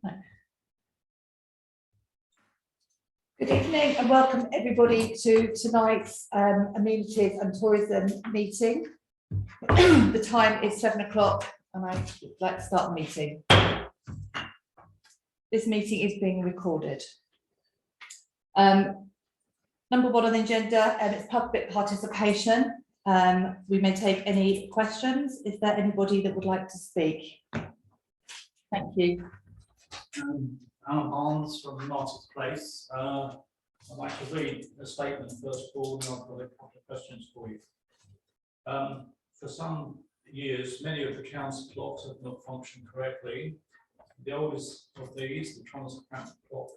Good evening and welcome everybody to tonight's amenities and tourism meeting. The time is 7 o'clock and I'd like to start the meeting. This meeting is being recorded. Number 1 on the agenda is public participation. We may take any questions. Is there anybody that would like to speak? Thank you. Alan Barnes from Martin's Place. I'd like to read a statement first of all, and I've got a couple of questions for you. For some years, many of the council clocks have not functioned correctly. The oldest of these, the Transparent clock,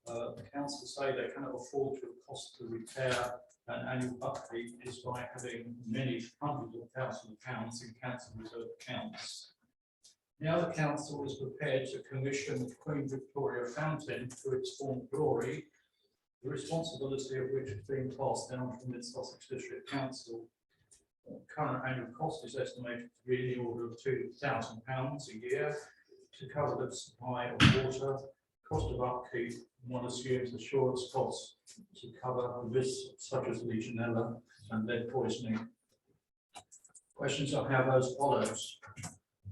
the council say they cannot afford to cost to repair and annual upkeep is by having many hundreds of thousands of pounds in council reserve accounts. Now the council is prepared to commission the Queen Victoria Fountain to its former glory, the responsibility of which is being passed down from Mid Sussex District Council. Current annual cost is estimated to be in the order of £2,000 a year to cover the supply of water, cost of upkeep, and one assumes assurance costs to cover risks such as Legionella and lead poisoning. Questions I have as follows.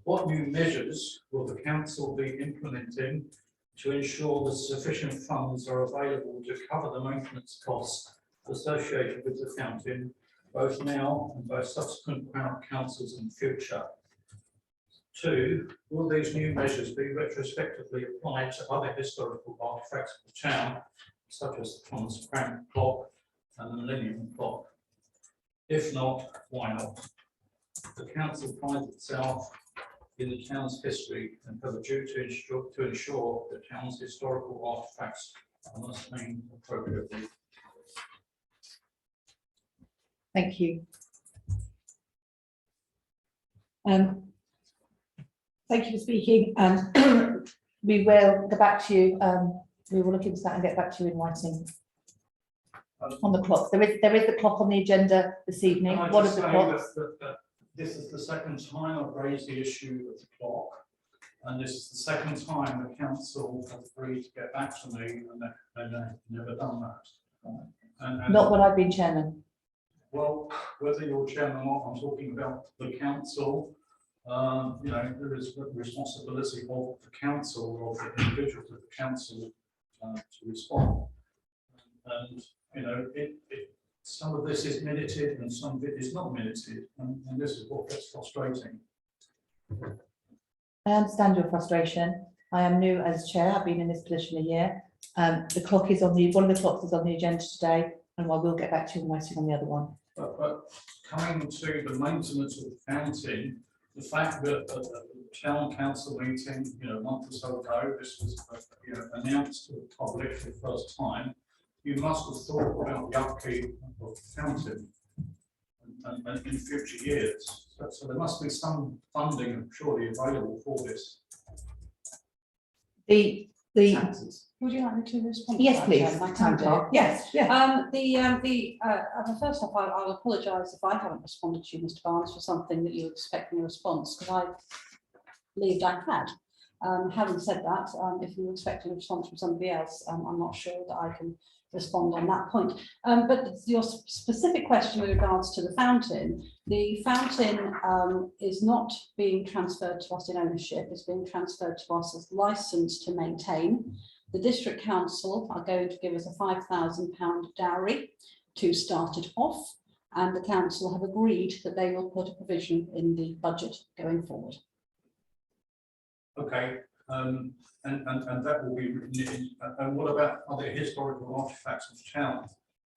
What new measures will the council be implementing to ensure that sufficient funds are available to cover the maintenance costs associated with the fountain, both now and by subsequent councils in the future? 2, will these new measures be retrospectively applied to other historical artefacts of the town, such as the Thomas Crank clock and the Millennium clock? If not, why not? The council finds itself in the town's history and have a duty to ensure the town's historical artefacts are maintained appropriately. Thank you. Thank you for speaking. We will get back to you. We will look into that and get back to you in writing. On the clock, there is the clock on the agenda this evening. What is the clock? This is the second time I've raised the issue of the clock, and this is the second time the council have agreed to get back to me, and they've never done that. And Not when I've been chairman. Well, whether you're chairman or not, I'm talking about the council. You know, there is the responsibility of the council or the individuals of the council to respond. And you know, some of this is minuted and some of it is not minuted, and this is what gets frustrating. I understand your frustration. I am new as chair. I've been in this position a year. The clock is on one of the clocks is on the agenda today, and I will get back to you in writing on the other one. But coming to the maintenance of the fountain, the fact that at the town council meeting, you know, a month or so ago, this was announced to the public for the first time, you must have thought about the upkeep of the fountain and in future years. So there must be some funding surely available for this. Would you like me to respond? Yes, please. I can do. Yes. Yeah. First off, I'll apologise if I haven't responded to you, Mr. Barnes, for something that you were expecting a response, because I believed I had. Having said that, if you were expecting a response from somebody else, I'm not sure that I can respond on that point. But your specific question with regards to the fountain is not being transferred to us in ownership, it's being transferred to us as licence to maintain. The district council are going to give us a £5,000 dowry to start it off, and the council have agreed that they will put a provision in the budget going forward. Okay, and that will be written in. And what about other historical artifacts of the town?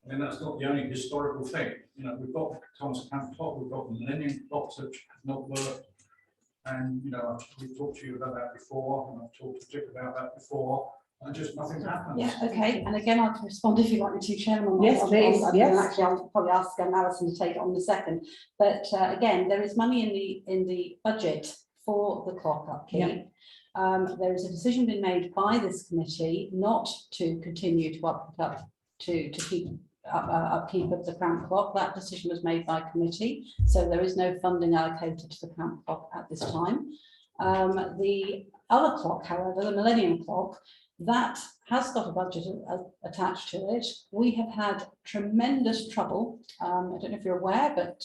I mean, that's not the only historical thing. You know, we've got Thomas Crank clock, we've got the Millennium clocks which have not worked, and you know, we've talked to you about that before, and I've talked to Dick about that before. And just nothing happens. Yeah, okay. And again, I can respond if you'd like me to, Chairman. Yes, please. Yes. Actually, I'll probably ask Alison to take it on the second. But again, there is money in the budget for the clock upkeep. Yeah. There is a decision been made by this committee not to continue to keep upkeep of the Crank clock. That decision was made by committee, so there is no funding allocated to the Crank clock at this time. The other clock, however, the Millennium Clock, that has got a budget attached to it. We have had tremendous trouble. I don't know if you're aware, but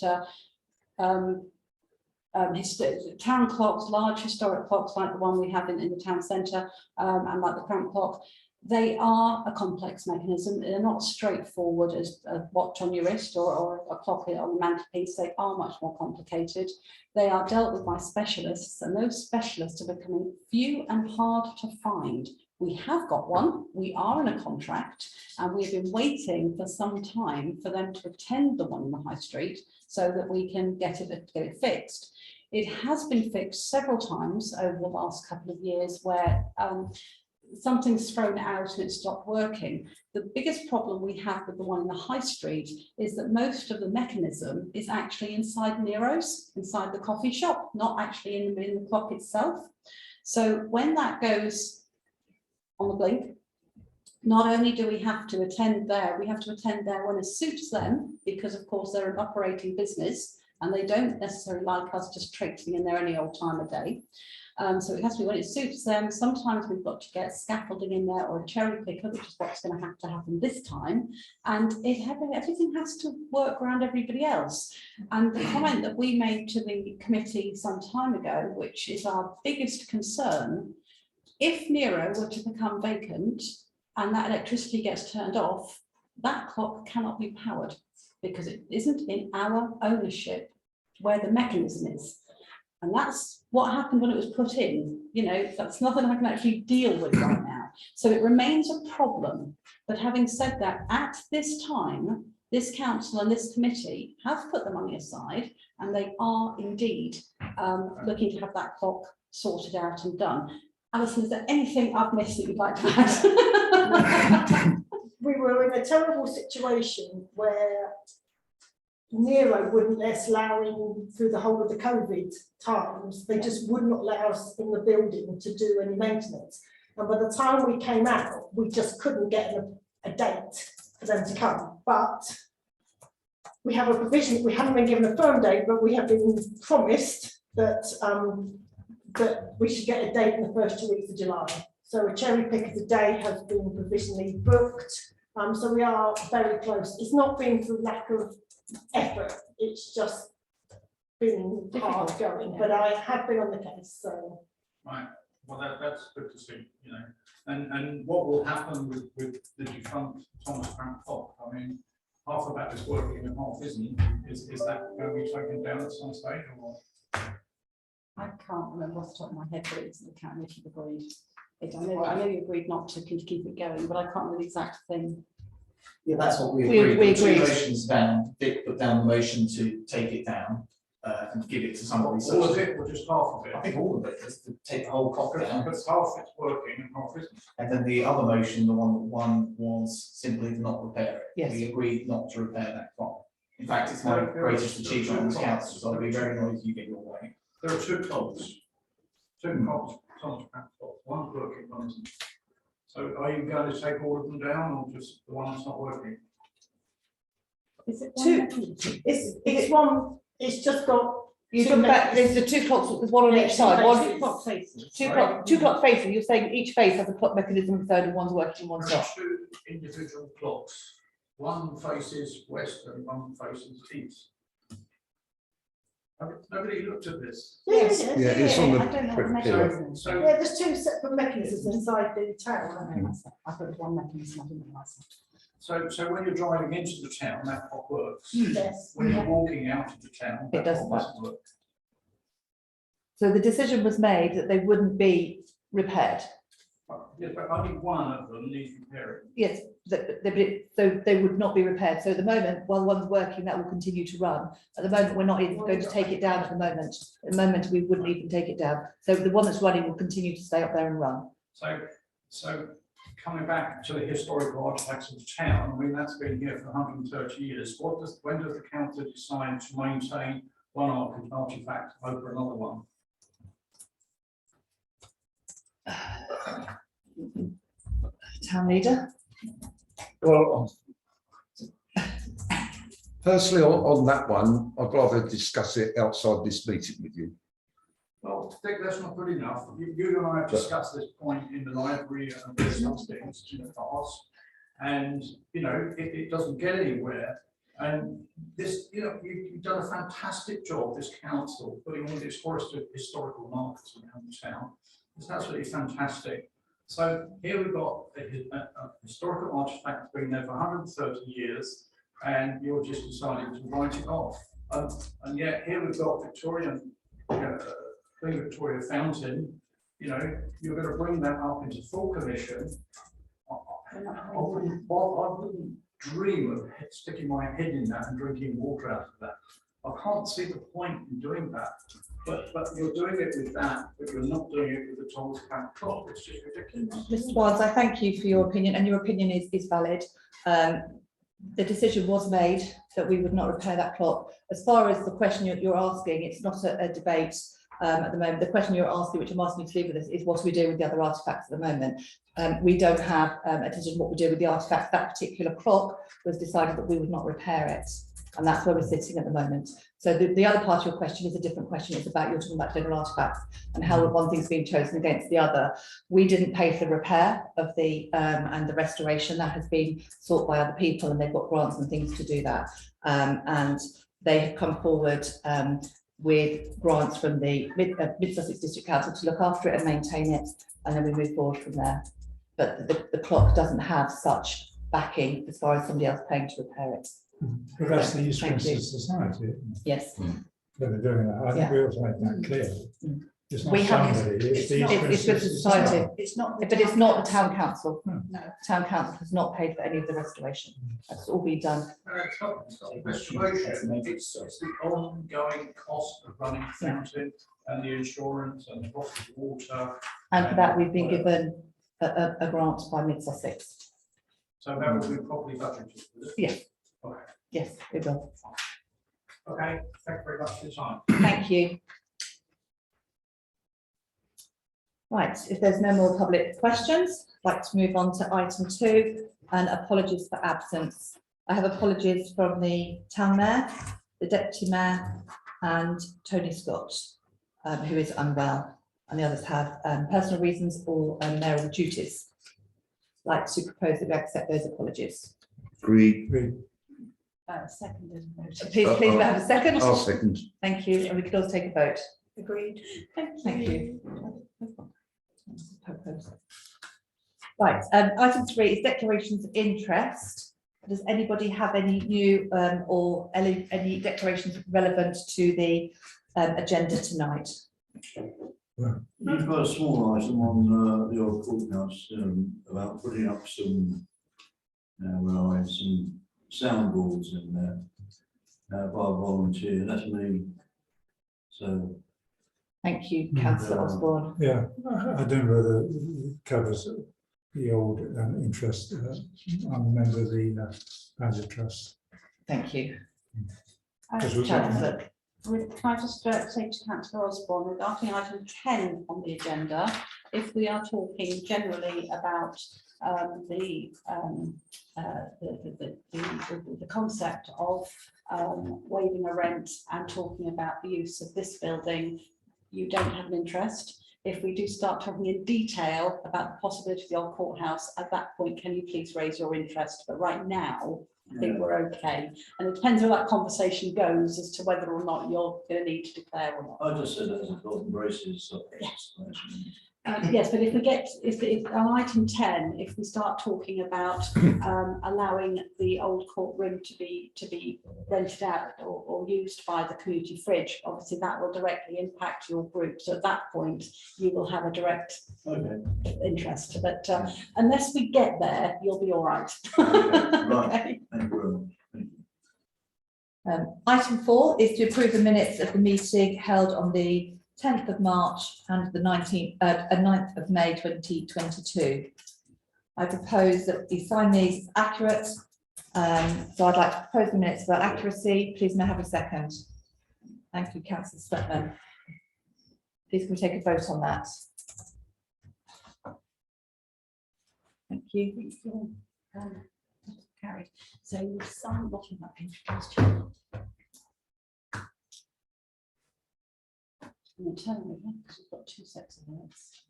town clocks, large historic clocks like the one we have in the town centre, and like the Cramp Clock, they are a complex mechanism. They're not straightforward as a watch on your wrist or a clock on the mantelpiece. They are much more complicated. They are dealt with by specialists, and those specialists are becoming few and hard to find. We have got one, we are in a contract, and we've been waiting for some time for them to attend the one in the high street so that we can get it fixed. It has been fixed several times over the last couple of years where something's thrown out and it stopped working. The biggest problem we have with the one in the high street is that most of the mechanism is actually inside Nero's, inside the coffee shop, not actually in the clock itself. So when that goes on the blink, not only do we have to attend there, we have to attend there when it suits them, because of course they're an operating business and they don't necessarily like us just traipsing in there any old time of day. So it has to be when it suits them. Sometimes we've got to get scaffolding in there or a cherry picker, which is what's going to have to happen this time. And everything has to work around everybody else. And the comment that we made to the committee some time ago, which is our biggest concern, if Nero were to become vacant and that electricity gets turned off, that clock cannot be powered because it isn't in our ownership where the mechanism is. And that's what happened when it was put in. You know, that's nothing I can actually deal with right now. So it remains a problem. But having said that, at this time, this council and this committee have put the money aside, and they are indeed looking to have that clock sorted out and done. Alison, is there anything I've missed that you'd like to add? We were in a terrible situation where Nero wouldn't let us allow in through the whole of the COVID times. They just would not let us in the building to do any maintenance. And by the time we came out, we just couldn't get a date for them to come. But we have a provision, we haven't been given a firm date, but we have been promised that that we should get a date in the first 2 weeks of July. So a cherry pick of the day has been provisionally booked. So we are very close. It's not been through lack of effort, it's just been hard going, but I have been on the case. So right, well that's good to see, you know. And what will happen with the defunct Thomas Cramp Clock? I mean, half of that is working and half isn't. Is that going to be taken down at some stage or what? I can't remember off the top of my head, but it's the committee agreed. I know you agreed not to keep it going, but I can't remember the exact thing. Yeah, that's what we We agreed. There were two agreed. motions down. Dick put down the motion to take it down and give it to somebody. All of it or just half of it? I think all of it is to take the whole clock down. Because half it's working and half isn't. And then the other motion, the one that won, was simply to not repair it. Yes. We agreed not to repair that clock. In fact, it's my greatest achievement on the council, so I'll be very annoyed if you get your way. There are two clocks. Two clocks, Thomas Cramp Clock. One's working, one isn't. So are you going to take all of them down or just the one that's not working? Is it Two. one mechanism? it's one, it's just got You two talk about, mechanisms. there's the two clocks, there's one on Yeah, each two side, one, faces. Clock faces. two clock facing, you're saying each face has a clock mechanism of its own and one's working and one's There are not. two individual clocks. One faces west and one faces east. Nobody looked at this. Yes. Yeah, it's on the I don't know what the pillar. mechanism is. So Yeah, there's two separate mechanisms inside the town. I thought it was one mechanism, I didn't realise that. So when you're driving into the town, that clock works. Yes. When you're walking out of the town, It that doesn't clock doesn't work. So the decision was made that they wouldn't be repaired. Yes, but only one of them needs repairing. Yes, so they would not be repaired. So at the moment, while one's working, that will continue to run. At the moment, we're not even going to take it down at the moment. At the moment, we wouldn't even take it down. So the one that's running will continue to stay up there and run. So coming back to the historical artifacts of the town, I mean, that's been here for 130 years. When does the council decide to maintain one artifact over another one? Town leader? Well, personally, on that one, I'd rather discuss it outside this meeting with you. Well, think that's not good enough. You and I have discussed this point in the library and discussed it in the past. And, you know, it doesn't get anywhere. And this, you know, you've done a fantastic job, this council, putting all these historical markers around town. It's absolutely fantastic. So here we've got a historical artifact that's been there for 130 years, and you're just deciding to write it off. And yet here we've got Victorian, Queen Victoria Fountain. You know, you're going to bring that up into full commission. I wouldn't dream of sticking my head in that and drinking water out of that. I can't see the point in doing that. But you're doing it with that, but you're not doing it with the Thomas Camp clock. It's just ridiculous. Mr. Barnes, I thank you for your opinion, and your opinion is valid. The decision was made that we would not repair that clock. As far as the question you're asking, it's not a debate at the moment. The question you're asking, which I'm asking you to leave with us, is what do we do with the other artefacts at the moment? We don't have a decision what we do with the artefacts. That particular clock was decided that we would not repair it, and that's where we're sitting at the moment. So the other part of your question is a different question. It's about, you're talking about general artefacts and how one thing's being chosen against the other. We didn't pay for the repair of the and the restoration. That has been sought by other people, and they've got grants and things to do that. And they have come forward with grants from the Mid Sussex District Council to look after it and maintain it, and then we move forward from there. But the clock doesn't have such backing as far as somebody else paying to repair it. But that's the use Thank of you. society, isn't it? Yes, That they're doing that. I think we also make that clear. It's not We have- somebody, it's the it's use with of society. It's not. but it's not the town council. No. Town council has not paid for any of the restoration. That's all been done. It's not restoration, it's the ongoing cost of running the fountain and the insurance and the cost of water. And for that, we've been given a grant by Mid Sussex. So that will be properly budgeted. is it? Yes. Okay, Yes, we will. okay, thank you very much for your time. Thank you. Right, if there's no more public questions, I'd like to move on to item 2, and apologies for absence. I have apologies from the town mayor, the deputy mayor, and Tony Scott, who is unwell, and the others have personal reasons or mayoral duties. I'd like to propose that we accept those apologies. Agreed. Seconded. Please may I have a second? I'll second. Thank you, and we could also take a vote. Agreed. Thank you. Right, item 3 is declarations of interest. Does anybody have any new or any declarations relevant to the agenda tonight? You've got a small item on the old courthouse about putting up some, some soundboards in there by a volunteer. That's me. So Thank you, councillor Osborne. Yeah, I don't know whether it covers the old interest. I'm a member of the Badger Trust. Thank you. Because we've got- Councillor, Can I just say to Councillor Osborne, regarding item 10 on the agenda, if we are talking generally about the concept of waiving a rent and talking about the use of this building, you don't have an interest. If we do start talking in detail about the possibility of the old courthouse, at that point, can you please raise your interest? But right now, I think we're okay. And it depends where that conversation goes as to whether or not you're going to need to declare or not. I just said that as a golden braces. Yes, but if we get, if on item 10, if we start talking about allowing the old courtroom to be rented out or used by the community fridge, obviously that will directly impact your group. So at that point, you will have a direct interest. But unless we get there, you'll be all right. Right. Thank you very much. Thank you. item 4 is to approve the minutes of the meeting held on the 10th of March and the 9th of May 2022. I propose that we sign these accurate. So I'd like to propose the minutes for accuracy. Please may I have a second? Thank you, Councillor Sweatman. Please can we take a vote on that? Thank you. Carried. So you sign bottom of that page. Internally, because we've got two sets of minutes.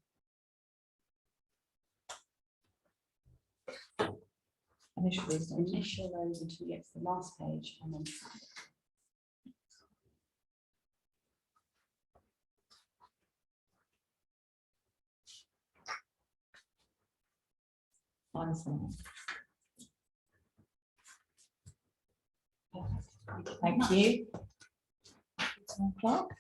Initially, So initial those until we get to the last page and then. Thank you. 10 o'clock.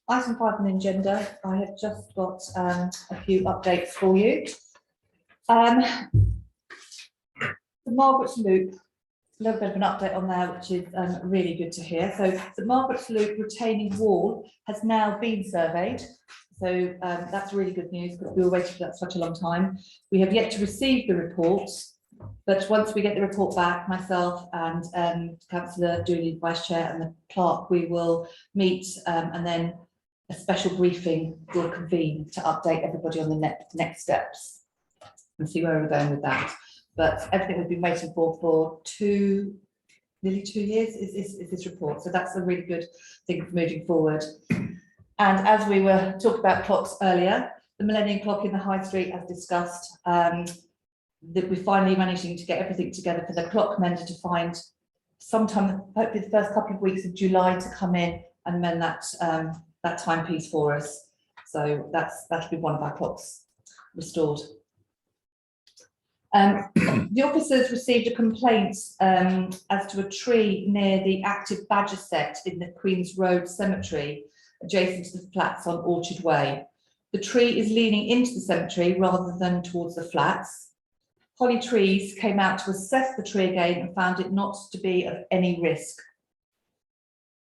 Item 5 on the agenda, I have just got a few updates for you. The Margaret's Loop, a little bit of an update on there, which is really good to hear. So the Margaret's Loop retaining wall has now been surveyed. So that's really good news because we were waiting for that such a long time. We have yet to receive the reports, but once we get the report back, myself and Councillor Dooley, Vice Chair, and the clerk, we will meet and then a special briefing will convene to update everybody on the next steps and see where we're going with that. But everything we've been waiting for nearly 2 years is this report. So that's a really good thing for moving forward. And as we were talking about clocks earlier, the Millennium Clock in the High Street, as discussed, that we're finally managing to get everything together for the clock mender to find sometime, hopefully the first couple of weeks of July, to come in and mend that timepiece for us. So that'll be one of our clocks restored. The officers received a complaint as to a tree near the active badger set in the Queen's Road Cemetery, adjacent to the flats on Orchard Way. The tree is leaning into the cemetery rather than towards the flats. Holly Trees came out to assess the tree again and found it not to be of any risk.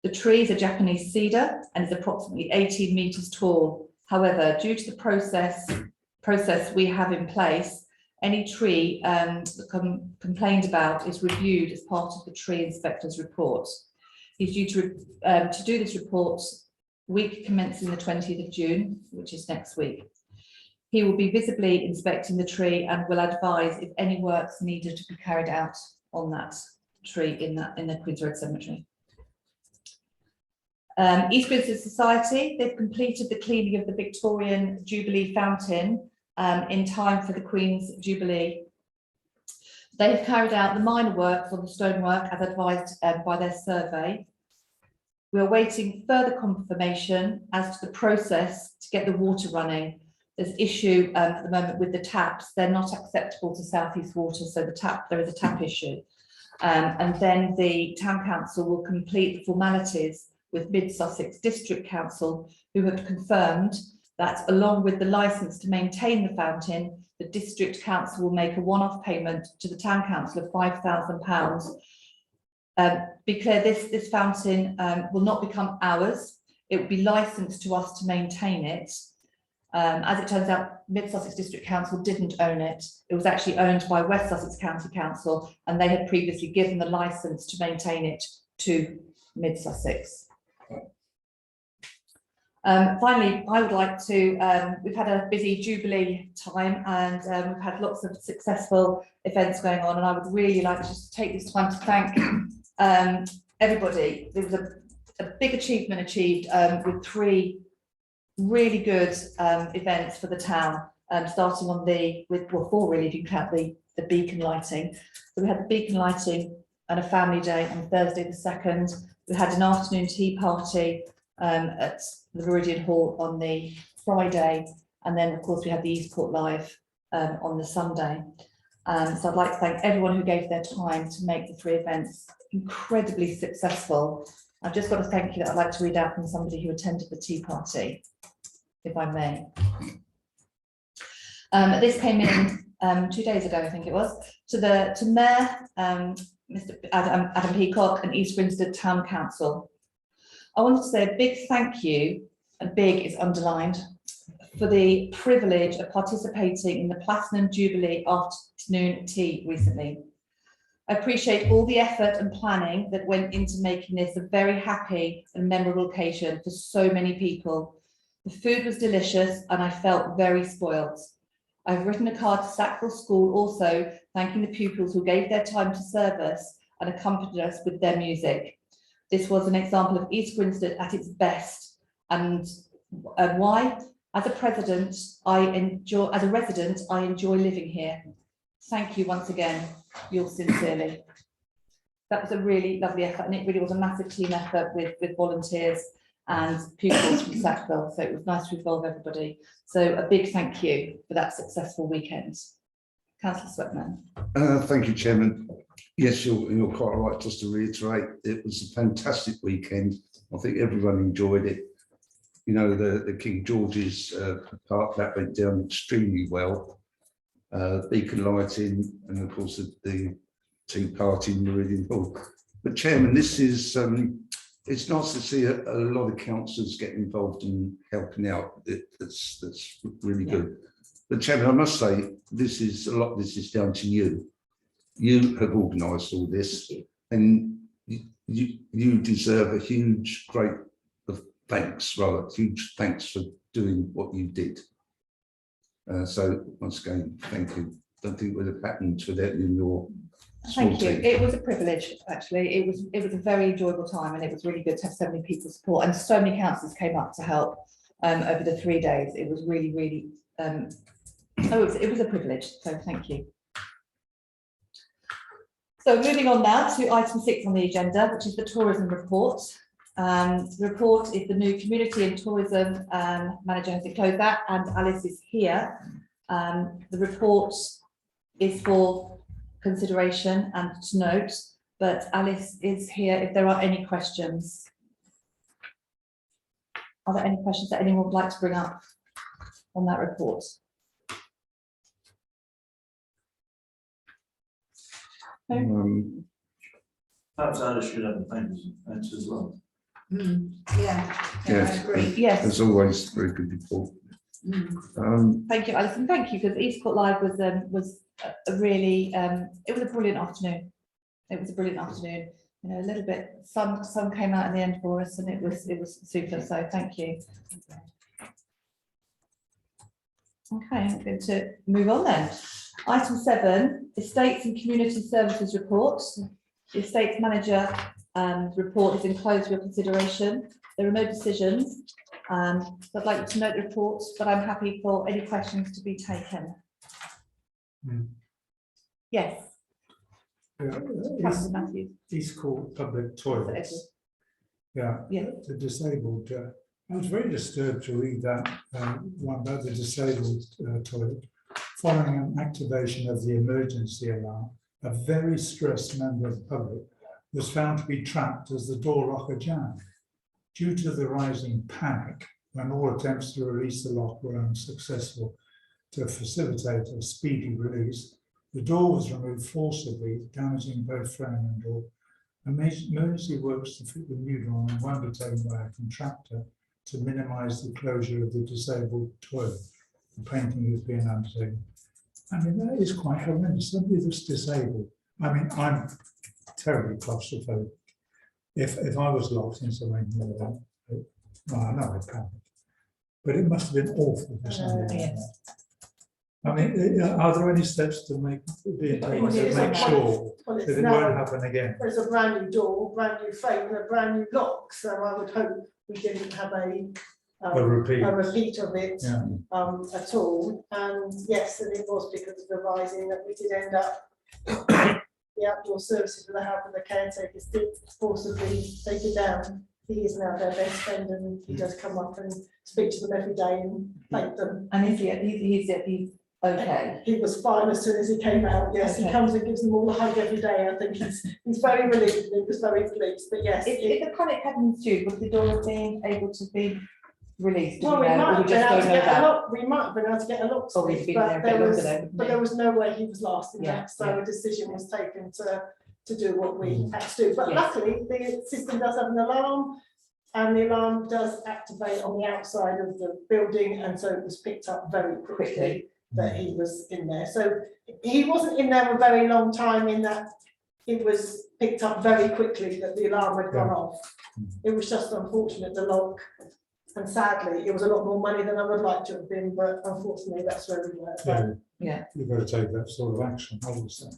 The tree is a Japanese cedar and is approximately 18 metres tall. However, due to the process we have in place, any tree complained about is reviewed as part of the tree inspector's report. He's due to do this report week commencing the 20th of June, which is next week. He will be visibly inspecting the tree and will advise if any works needed to be carried out on that tree in the Queen's Road Cemetery. East Grinstead Society, they've completed the cleaning of the Victorian Jubilee fountain in time for the Queen's Jubilee. They have carried out the minor works on the stonework as advised by their survey. We are waiting further confirmation as to the process to get the water running. There's issue at the moment with the taps. They're not acceptable to South East Water, so there is a tap issue. And then the Town Council will complete the formalities with Mid Sussex District Council, who have confirmed that along with the licence to maintain the fountain, the District Council will make a one-off payment to the Town Council of £5,000. Be clear, this fountain will not become ours. It will be licensed to us to maintain it. As it turns out, Mid Sussex District Council didn't own it. It was actually owned by West Sussex County Council, and they had previously given the licence to maintain it to Mid Sussex. Finally, I would like to, we've had a busy Jubilee time and we've had lots of successful events going on, and I would really like to just take this time to thank everybody. There was a big achievement achieved with 3 really good events for the town, starting on with 4 really, if you count the beacon lighting. So we had the beacon lighting and a family day on Thursday the 2nd. We had an afternoon tea party at the Meridian Hall on the Friday, and then of course we had the Eastport Live on the Sunday. So I'd like to thank everyone who gave their time to make the 3 events incredibly successful. I've just got a thank you that I'd like to read out from somebody who attended the tea party, if I may. This came in 2 days ago, I think it was, to Mayor Mr. Adam Peacock and East Grinstead Town Council. I wanted to say a big thank you, and big is underlined, for the privilege of participating in the Platinum Jubilee afternoon tea recently. I appreciate all the effort and planning that went into making this a very happy and memorable occasion for so many people. The food was delicious and I felt very spoiled. I've written a card to Sackville School also thanking the pupils who gave their time to serve us and accompanied us with their music. This was an example of East Grinstead at its best. And why? As a resident, I enjoy living here. Thank you once again, yours sincerely. That was a really lovely effort, and it really was a massive team effort with volunteers and pupils from Sackville. So it was nice to involve everybody. So a big thank you for that successful weekend. Councillor Sweatman. Thank you, Chairman. Yes, you're quite right. Just to reiterate, it was a fantastic weekend. I think everyone enjoyed it. You know, the King George's Park, that went down extremely well. Beacon lighting, and of course the tea party in Meridian Hall. But Chairman, this is it's nice to see a lot of councillors get involved in helping out. That's really good. But Chairman, I must say, this is down to you. You have organised all this, and you deserve a huge thanks for doing what you did. So once again, thank you. Don't think it would have happened without you and your small Thank you. team. It was a privilege, actually. It was a very enjoyable time, and it was really good to have so many people support, and so many councillors came up to help over the 3 days. It was really it was a privilege. So thank you. So moving on now to item 6 on the agenda, which is the tourism report. The report is the new community and tourism manager has enclosed that, and Alice is here. The report is for consideration and to note, but Alice is here if there are any questions. Are there any questions that anyone would like to bring up on that report? Perhaps Alice should have the thanks as well. Yeah. Yes, Yes. as always, very good report. Thank you, Alison. Thank you, because Eastcourt Live was a really it was a brilliant afternoon. It was a brilliant afternoon. You know, a little bit sun came out in the end for us, and it was super. So thank you. Okay, I'm going to move on then. Item 7, Estates and Community Services Report. The Estates Manager report is enclosed for your consideration. There are no decisions. So I'd like you to note the report, but I'm happy for any questions to be taken. Yes. Councillor Matthews. Eastcourt public toilets. Yeah, Yeah. the disabled. I was very disturbed to read that one about the disabled toilet. Following an activation of the emergency alarm, a very stressed member of the public was found to be trapped as the door locker jammed. Due to the rising panic, when all attempts to release the lock were unsuccessful to facilitate a speedy release, the door was removed forcibly, damaging both frame and door. Emergency works to fit the new door were undertaken by a contractor to minimise the closure of the disabled toilet. The painting is being undertaken. I mean, that is quite horrendous. Somebody that's disabled. I mean, I'm terribly claustrophobic. If I was locked in somewhere like that, well, I know I'd panic. But it must have been awful for somebody like that. I mean, are there any steps to make sure Well, that it's it now, won't happen again? there's a brand new door, brand new frame, and a brand new lock, so I would hope we didn't have A repeat. of it Yeah. at all. And yes, and it was because of the rising that we did end up the outdoor services with the help of the caretakers did forcibly take it down. He is now their best friend, and he does come up and speak to them every day and thank them. And he's okay. He was fine as soon as he came out. Yes, he Okay. comes and gives them all a hug every day. I think he's very relieved. He was very pleased. But yes, If the panic hadn't ensued, would the door have been able to be released? Do well, we we know? might Or have we been just able don't to know get a that? lock. We might have been able to get a lock. Or we'd been there a bit longer though, wouldn't But we? there was no way he was lasting Yeah, that. So yeah. a decision was taken to do what we had to do. But Yes. luckily, the system does have an alarm, and the alarm does activate on the outside of the building, and so it was picked up very quickly that he was in there. So he wasn't in there a very long time, in that it was picked up very quickly that the alarm had gone off. It was just unfortunate, the lock, and sadly, it was a lot more money than I would like to have been, but unfortunately, that's where we were. But Yeah. You've got to take that sort of action, obviously.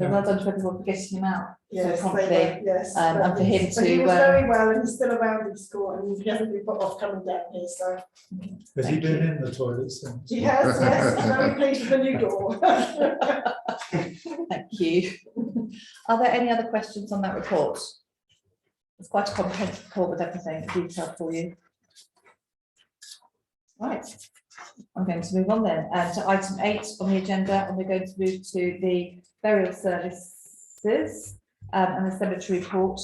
So well done to everyone for getting him out Yes, so they promptly. were, yes. And for him But he to, was very well and he's still around in school and he hasn't been put off coming down here, so. Has he Thank been you. in the toilets then? He has, yes, he's very pleased with the new door. Thank you. Are there any other questions on that report? It's quite a comprehensive report with everything detailed for you. Right, I'm going to move on then to item 8 on the agenda, and we're going to move to the burial services and the cemetery report.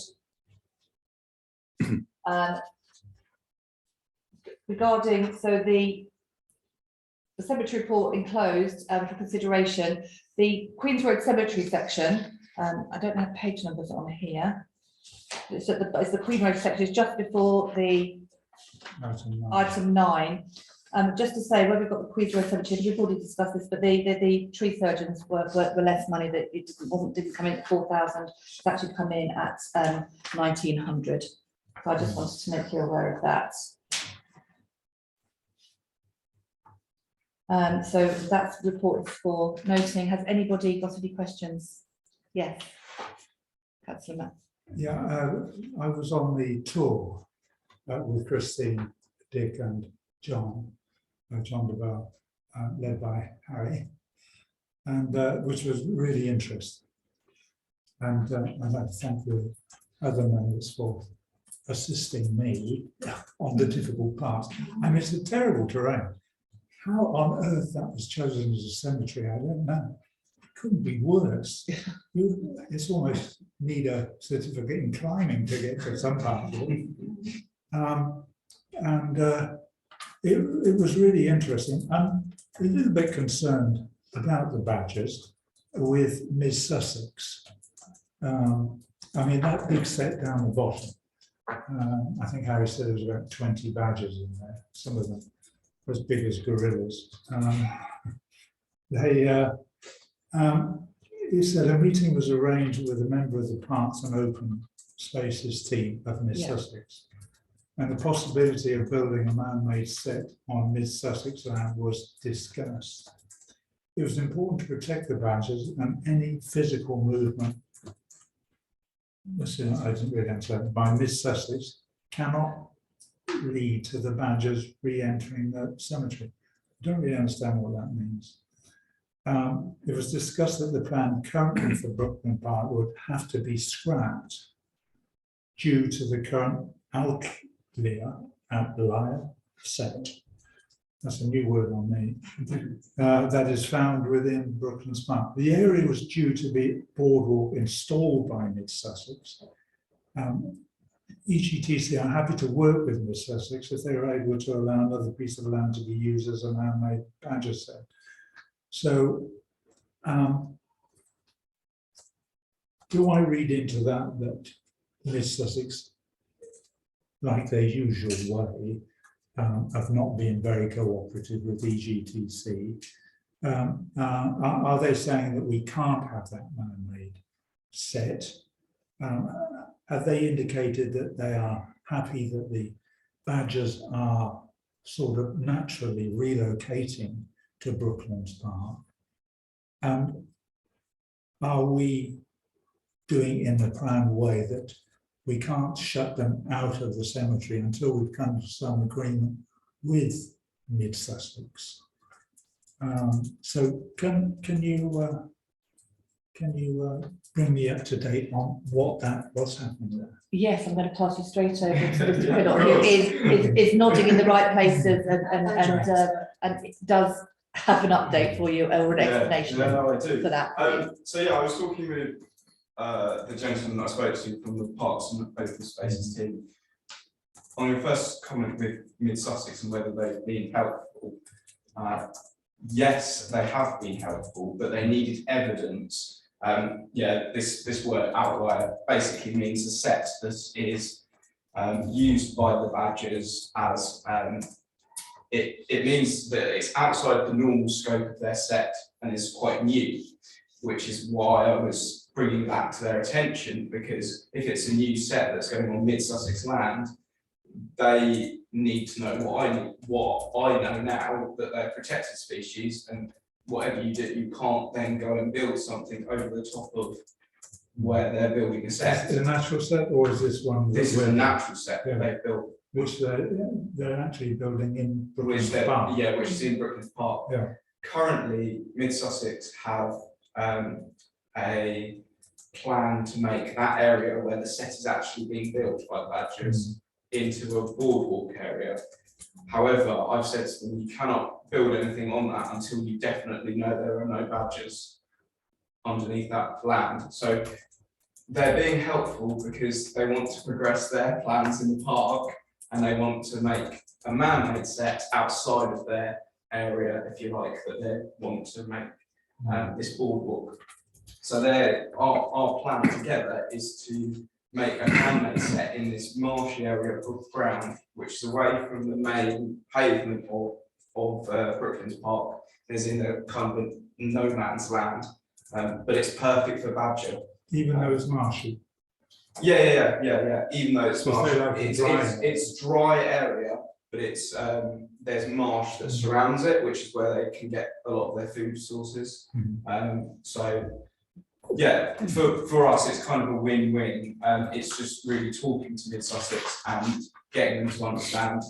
Regarding, so the cemetery report enclosed for consideration, the Queen's Road Cemetery section, I don't have page numbers on here. It's the Queen Road section, is just before the item 9. Just to say, where we've got the Queen's Road Cemetery, we've already discussed this, but the tree surgeons were less money, that it didn't come in at 4,000, it's actually come in at 1,900. So I just wanted to make you aware of that. So that's the report for noting. Has anybody got any questions? Yes. Councillor Matt. Yeah, I was on the tour with Christine, Dick and John DeVal, led by Harry, and which was really interesting. And I'd like to thank the other members for assisting me on the difficult parts. I mean, it's a terrible terrain. How on earth that was chosen as a cemetery, I don't know. It couldn't be worse. It's almost need a certificate in climbing to get to some part of it. It was really interesting. I'm a little bit concerned about the badgers with Miss Sussex. I mean, that big set down the bottom. I think Harry said there was about 20 badgers in there. Some of them were as big as gorillas. He said a meeting was arranged with a member of the Parks and Open Spaces team of Miss Sussex, and the possibility of building a man-made set on Miss Sussex land was discussed. It was important to protect the badgers, and any physical movement, I didn't really understand, by Miss Sussex cannot lead to the badgers re-entering the cemetery. I don't really understand what that means. It was discussed that the plan currently for Brookland Park would have to be scrapped due to the current outlier set. That's a new word on me. That is found within Brooklands Park. The area was due to be boardwalk installed by Mid Sussex. EGTC are happy to work with Mid Sussex if they are able to allow another piece of land to be used as a man-made badger set. So, do I read into that Mid Sussex, like their usual way, of not being very cooperative with EGTC, are they saying that we can't have that man-made set? Have they indicated that they are happy that the badgers are sort of naturally relocating to Brooklands Park? And are we doing in the planned way that we can't shut them out of the cemetery until we've come to some agreement with Mid Sussex? So can you bring me up to date on what's happening there? Yes, I'm going to pass you straight over to Mr. Pinnock, who is nodding in the right places and does have an update for you or an explanation I do. for that. So yeah, I was talking with the gentleman that I spoke to from the Parks and Open Spaces team on your first comment with Mid Sussex and whether they've been helpful. Yes, they have been helpful, but they needed evidence. This word outlier basically means a set that is used by the badgers as it means that it's outside the normal scope of their set and is quite new, which is why I was bringing that to their attention, because if it's a new set that's going on Mid Sussex land, they need to know what I know now, that they're protected species, and whatever you do, you can't then go and build something over the top of where they're building a Is set. it a natural set or is this one? This is a where- natural set that Yeah. they've built, Which they're actually building in which Brooklands they're, Park. yeah, which is in Brooklands Park. Yeah. Currently, Mid Sussex have a plan to make that area where the set is actually being built by the Badgers into a boardwalk area. However, I've said to them, you cannot build anything on that until you definitely know there are no Badgers underneath that land. So they're being helpful because they want to progress their plans in the park and they want to make a man-made set outside of their area, if you like, that they want to make this boardwalk. So our plan together is to make a man-made set in this marshy area of ground, which is away from the main pavement of Brooklands Park. It's in a kind of no man's land, but it's perfect for badger. Even though it's marshy. Yeah. Even though it's So marsh, say like a dry it's dry area, but it's there's marsh that surrounds it, which is where they can get a lot of their food sources. So yeah, for us, it's kind of a win-win. It's just really talking to Mid Sussex and getting them to understand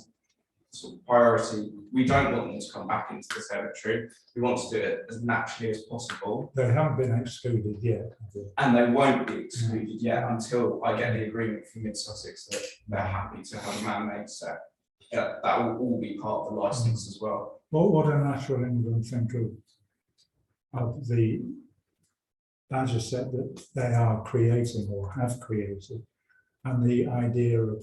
sort of priority. We don't want them to come back into the territory. We want to do it as naturally as possible. They haven't been excluded yet. have they? And they won't be excluded yet until I get the agreement from Mid Sussex that they're happy to have a man-made set. Yeah, that will all be part of the licence as well. What do Natural England think of the badger set that they are creating or have created, and the idea of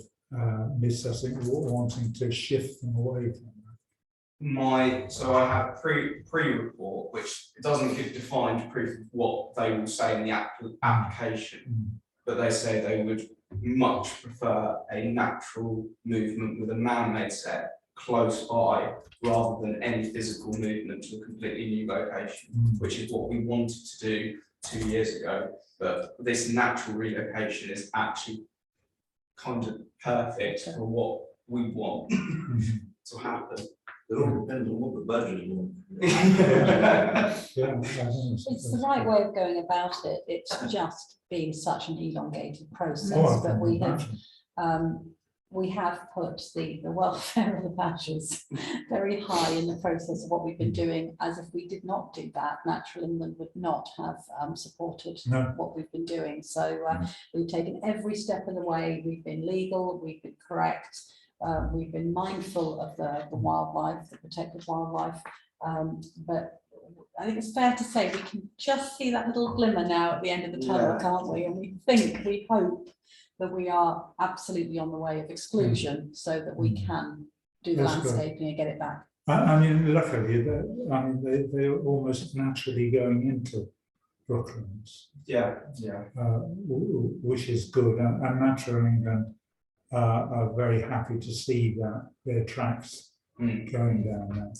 Mid Sussex wanting to shift them away from that? So I have pre-report, which doesn't give defined proof of what they will say in the application, but they say they would much prefer a natural movement with a man-made set close by rather than any physical movement to a completely new location, which is what we wanted to do 2 years ago. But this natural relocation is actually kind of perfect for what we want to happen. It all depends on what the budget want. Yeah, I think It's the right way of going about it. It's just been such an elongated process, Oh, I but can we imagine. have put the welfare of the badgers very high in the process of what we've been doing. As if we did not do that, Natural England would not have supported No. what we've been doing. So we've taken every step of the way. We've been legal, we've been correct. We've been mindful of the wildlife, the protected wildlife, but I think it's fair to say we can just see that little glimmer now at the end of the tunnel, Yeah. can't we? And we hope that we are absolutely on the way of exclusion so that we can do the That's good. landscaping and get it back. I mean, luckily, they're almost naturally going into Brooklands, Yeah. which is good, and Natural England are very happy to see that their tracks going down there.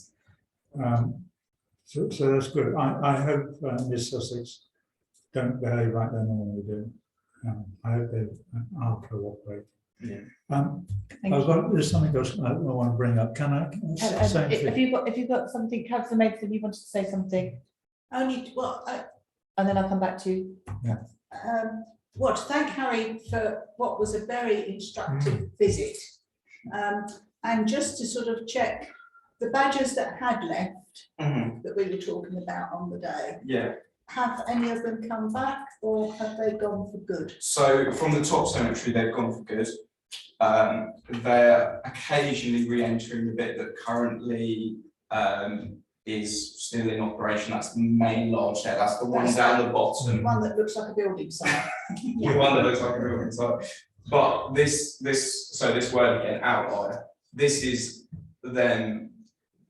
So that's good. I hope Mid Sussex don't behave like they normally do. I hope I'll cooperate. Yeah. There's something else I want to bring up. Can I say anything? If you've got something, Councillor Maidstone, you wanted to say something, Only, well, and then I'll come back to you. to thank Harry for what was a very instructive visit. And just to sort of check, the badgers that had left, that we were talking about on the day, Yeah. have any of them come back or have they gone for good? So from the top cemetery, they've gone for good. They're occasionally re-entering the bit that currently is still in operation. That's the main large set. That's the one down the bottom. One that looks like a building site. The one that looks like a building site. But this word again, outlier. This is them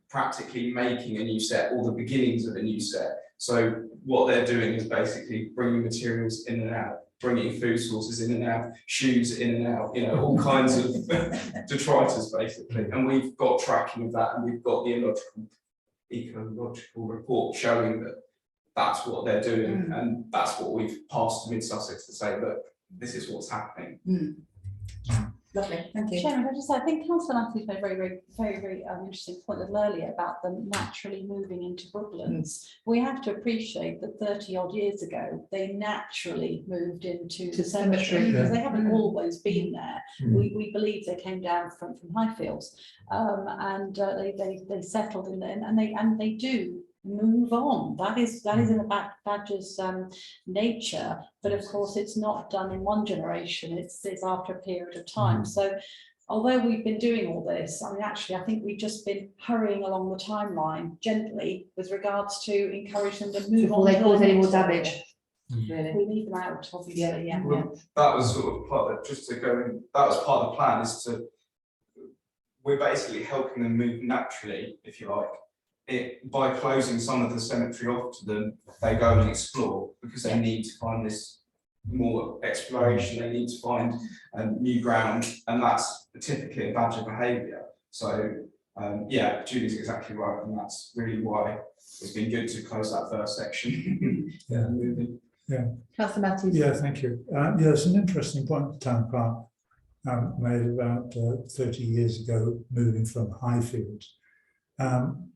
practically making a new set, or the beginnings of a new set. So what they're doing is basically bringing materials in and out, bringing food sources in and out, shoes in and out, all kinds of detritus basically. And we've got tracking of that, and we've got the ecological report showing that that's what they're doing, and that's what we've passed to Mid Sussex to say that this is what's happening. Lovely, thank you. Chairman, I think Councillor Matthews made a very interesting point a little earlier about them naturally moving into woodlands. We have to appreciate that 30 odd years ago, they naturally moved into the cemetery because they haven't always been there. We believe they came down from Highfields, and they settled in there, and they do move on. That is in the badger's nature, but of course it's not done in one generation, it's after a period of time. So although we've been doing all this, I mean, actually I think we've just been hurrying along the timeline gently with regards to encourage them to move on. Before they to cause the any more next area. damage. Really. We need them out, obviously, yeah. Well, that was sort of part of, just to go in, that was part of the plan, is to, we're basically helping them move naturally, if you like. By closing some of the cemetery off to them, they go and explore, because they need to find this more exploration, they need to find new ground, and that's typically a badger behaviour. So yeah, Julie's exactly right, and that's really why it's been good to close that first section. Yeah. Moving. Yeah. Councillor Matthews. Yeah, thank you. Yeah, it's an interesting point the town park made about 30 years ago, moving from Highfields.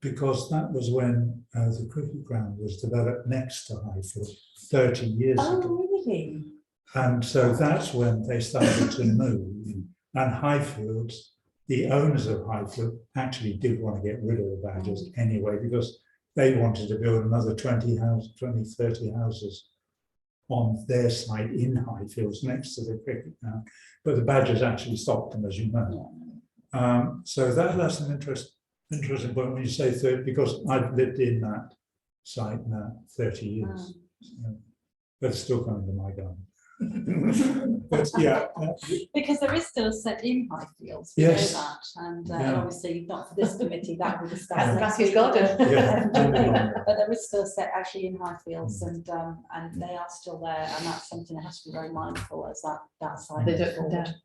Because that was when the cricket ground was developed next to Highfield 30 years ago. Oh, really? And so that's when they started to move. And Highfields, the owners of Highfield, actually did want to get rid of the badgers anyway, because they wanted to build another 20, 30 houses on their site in Highfields next to the cricket ground. But the badgers actually stopped them, as you know. So that's an interesting point when you say 30, because I've lived in that site now 30 years, so, but it's still coming to my garden. But yeah, because there is still a set in Highfields, we yes, know that, and yeah. obviously not for this committee, that will be discussed. Councillor next Matthews week. Garden. Yeah. But there is still a set actually in Highfields, and they are still there, and that's something that has to be very mindful as that side. They moves don't come forward. down.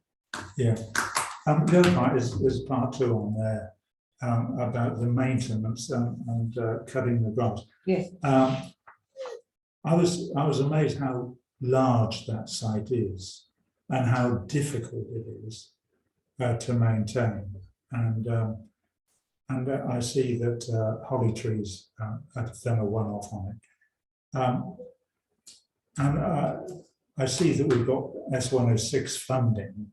Yeah. The other part is part 2 on there about the maintenance and cutting the grass. Yes. I was amazed how large that site is and how difficult it is to maintain. And I see that Holly Trees have done a one-off on it. And I see that we've got S106 funding.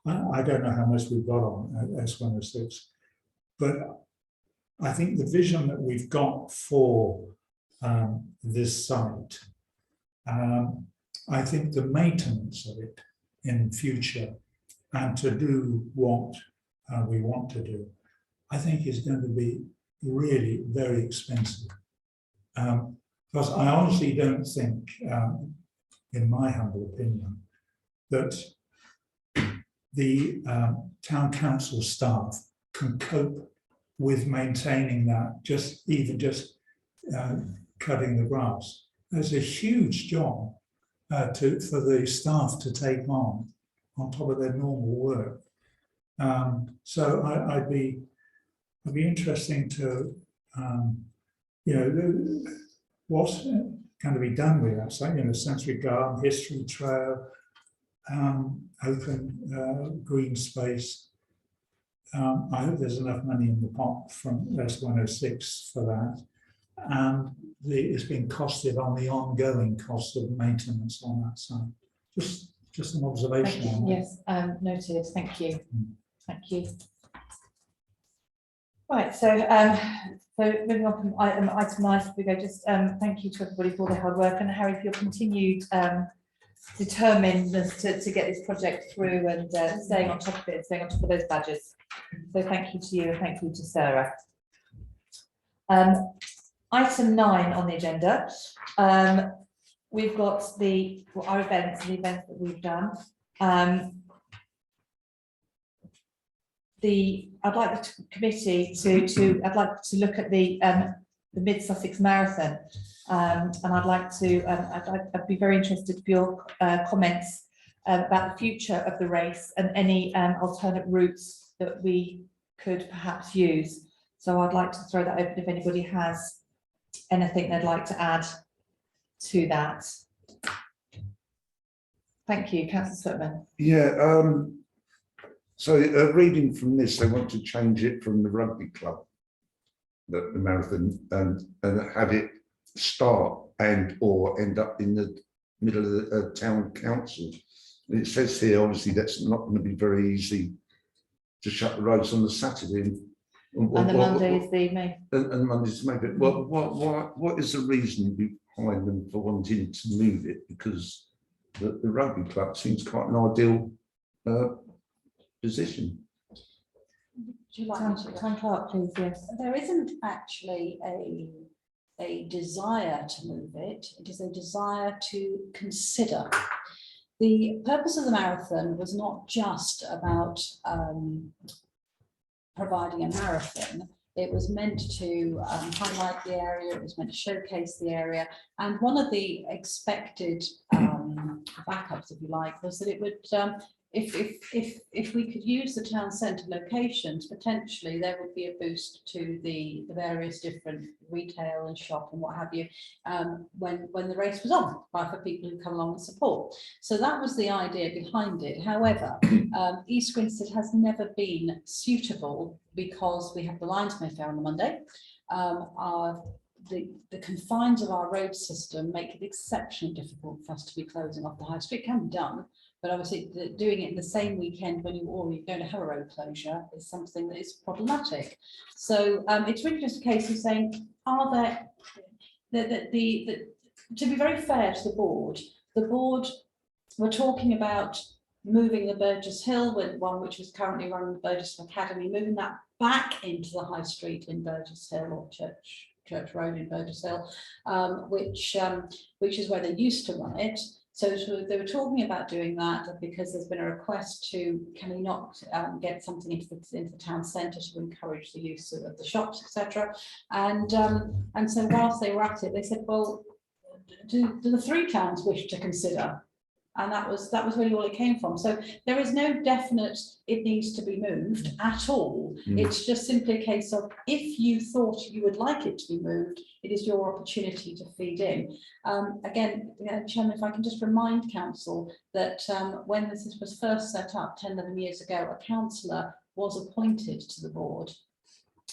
I don't know how much we've got on S106, but I think the vision that we've got for this site, I think the maintenance of it in future and to do what we want to do, I think is going to be really very expensive. Because I honestly don't think, in my humble opinion, that the town council staff can cope with maintaining that, just cutting the grass. There's a huge job for the staff to take on top of their normal work. So I'd be interesting to, what's going to be done with that site, sensory garden, history trail, open green space. I hope there's enough money in the pot from S106 for that. And it's been costed on the ongoing cost of maintenance on that site. Just an observation on that. Yes, noted, thank you. Thank you. Right, so moving on from item 9, we go. Just thank you to everybody for their hard work, and Harry, for your continued determinedness to get this project through and staying on top of it, staying on top of those badges. So thank you to you and thank you to Sarah. Item 9 on the agenda, we've got our events, the events that we've done. I'd like the committee I'd like to look at the Mid Sussex Marathon, and I'd be very interested for your comments about the future of the race and any alternate routes that we could perhaps use. So I'd like to throw that open if anybody has anything they'd like to add to that. Thank you, councillor Sweatman. Yeah, so reading from this, they want to change it from the rugby club, the marathon, and have it start and or end up in the middle of the town council. It says here, obviously, that's not going to be very easy to shut the roads on the Saturday. And the Monday is the May. And Monday's the May. But what is the reason behind them for wanting to move it? Because the rugby club seems quite an ideal position. Would you like me to? Town clerk, please, yes. There isn't actually a desire to move it. It is a desire to consider. The purpose of the marathon was not just about providing a marathon. It was meant to highlight the area, it was meant to showcase the area. And one of the expected backups, if you like, was that it would, if we could use the town centre locations, potentially there would be a boost to the various different retail and shop and what have you, when the race was on, for people who come along and support. So that was the idea behind it. However, East Grinstead has never been suitable because we have the Lionsmith Fair on the Monday. The confines of our road system make it exceptionally difficult for us to be closing off the high street. It can be done, but obviously doing it in the same weekend when you're going to have a road closure is something that is problematic. So it's really just a case of saying, are there, to be very fair to the board were talking about moving the Burgess Hill, one which was currently running the Burgess Academy, moving that back into the high street in Burgess Hill, or Church Road in Burgess Hill, which is where they used to run it. So they were talking about doing that because there's been a request to, can we not get something into the town centre to encourage the use of the shops, etc. And so whilst they were at it, they said, well, do the three towns wish to consider? And that was really all it came from. So there is no definite, it needs to be moved at all. It's just simply a case of, if you thought you would like it to be moved, it is your opportunity to feed in. Again, Chairman, if I can just remind council that when this was first set up 10, 11 years ago, a councillor was appointed to the board.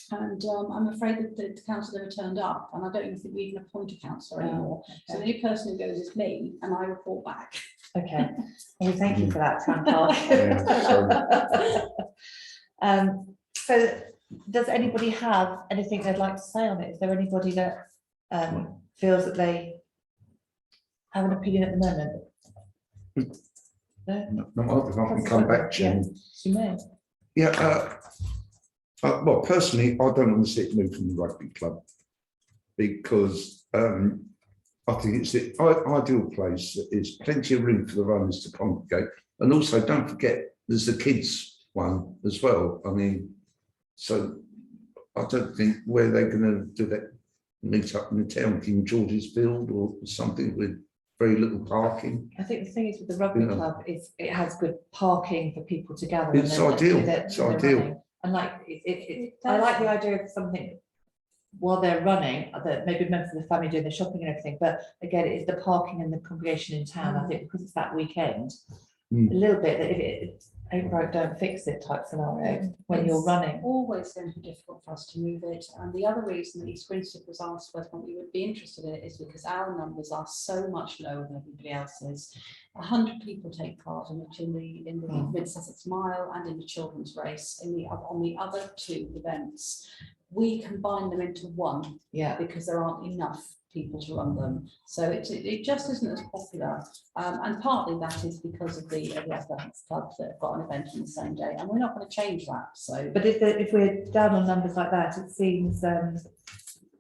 And I'm afraid that the council never turned up, and I don't even think we even appoint a councillor anymore. Okay. So the only person who goes is me, and I report back. Okay, well, thank you for that, town clerk. So does anybody have anything they'd like to say on it? Is there anybody that feels that they have an opinion at the moment? No, I can come back to you. You may. Yeah, well, personally, I don't want to see it moved from the rugby club, because I think it's the ideal place. There's plenty of room for the runners to congregate. And also, don't forget, there's the kids one as well. I mean, so I don't think where they're going to do that meet up in the town, King George's Field or something with very little parking. I think the thing is with the rugby club is it has good parking for people to gather. It's ideal. It's ideal. And like I like the idea of something while they're running, that maybe members of the family doing the shopping and everything, but again, it is the parking and the congregation in town. I think because it's that weekend, a little bit that if it ain't broke, don't fix it type scenario when you're running. Always going to be difficult for us to move it. And the other reason that East Grinstead was asked whether we would be interested in it is because our numbers are so much lower than everybody else's. 100 people take part in the Mid Sussex Mile and in the children's race. On the other two events, we combine them into one, because there aren't enough people to run them, so it just isn't as popular, and partly that is because of the athletics clubs that have got an event on the same day, and we're not going to change that. So, but if we're down on numbers like that, it seems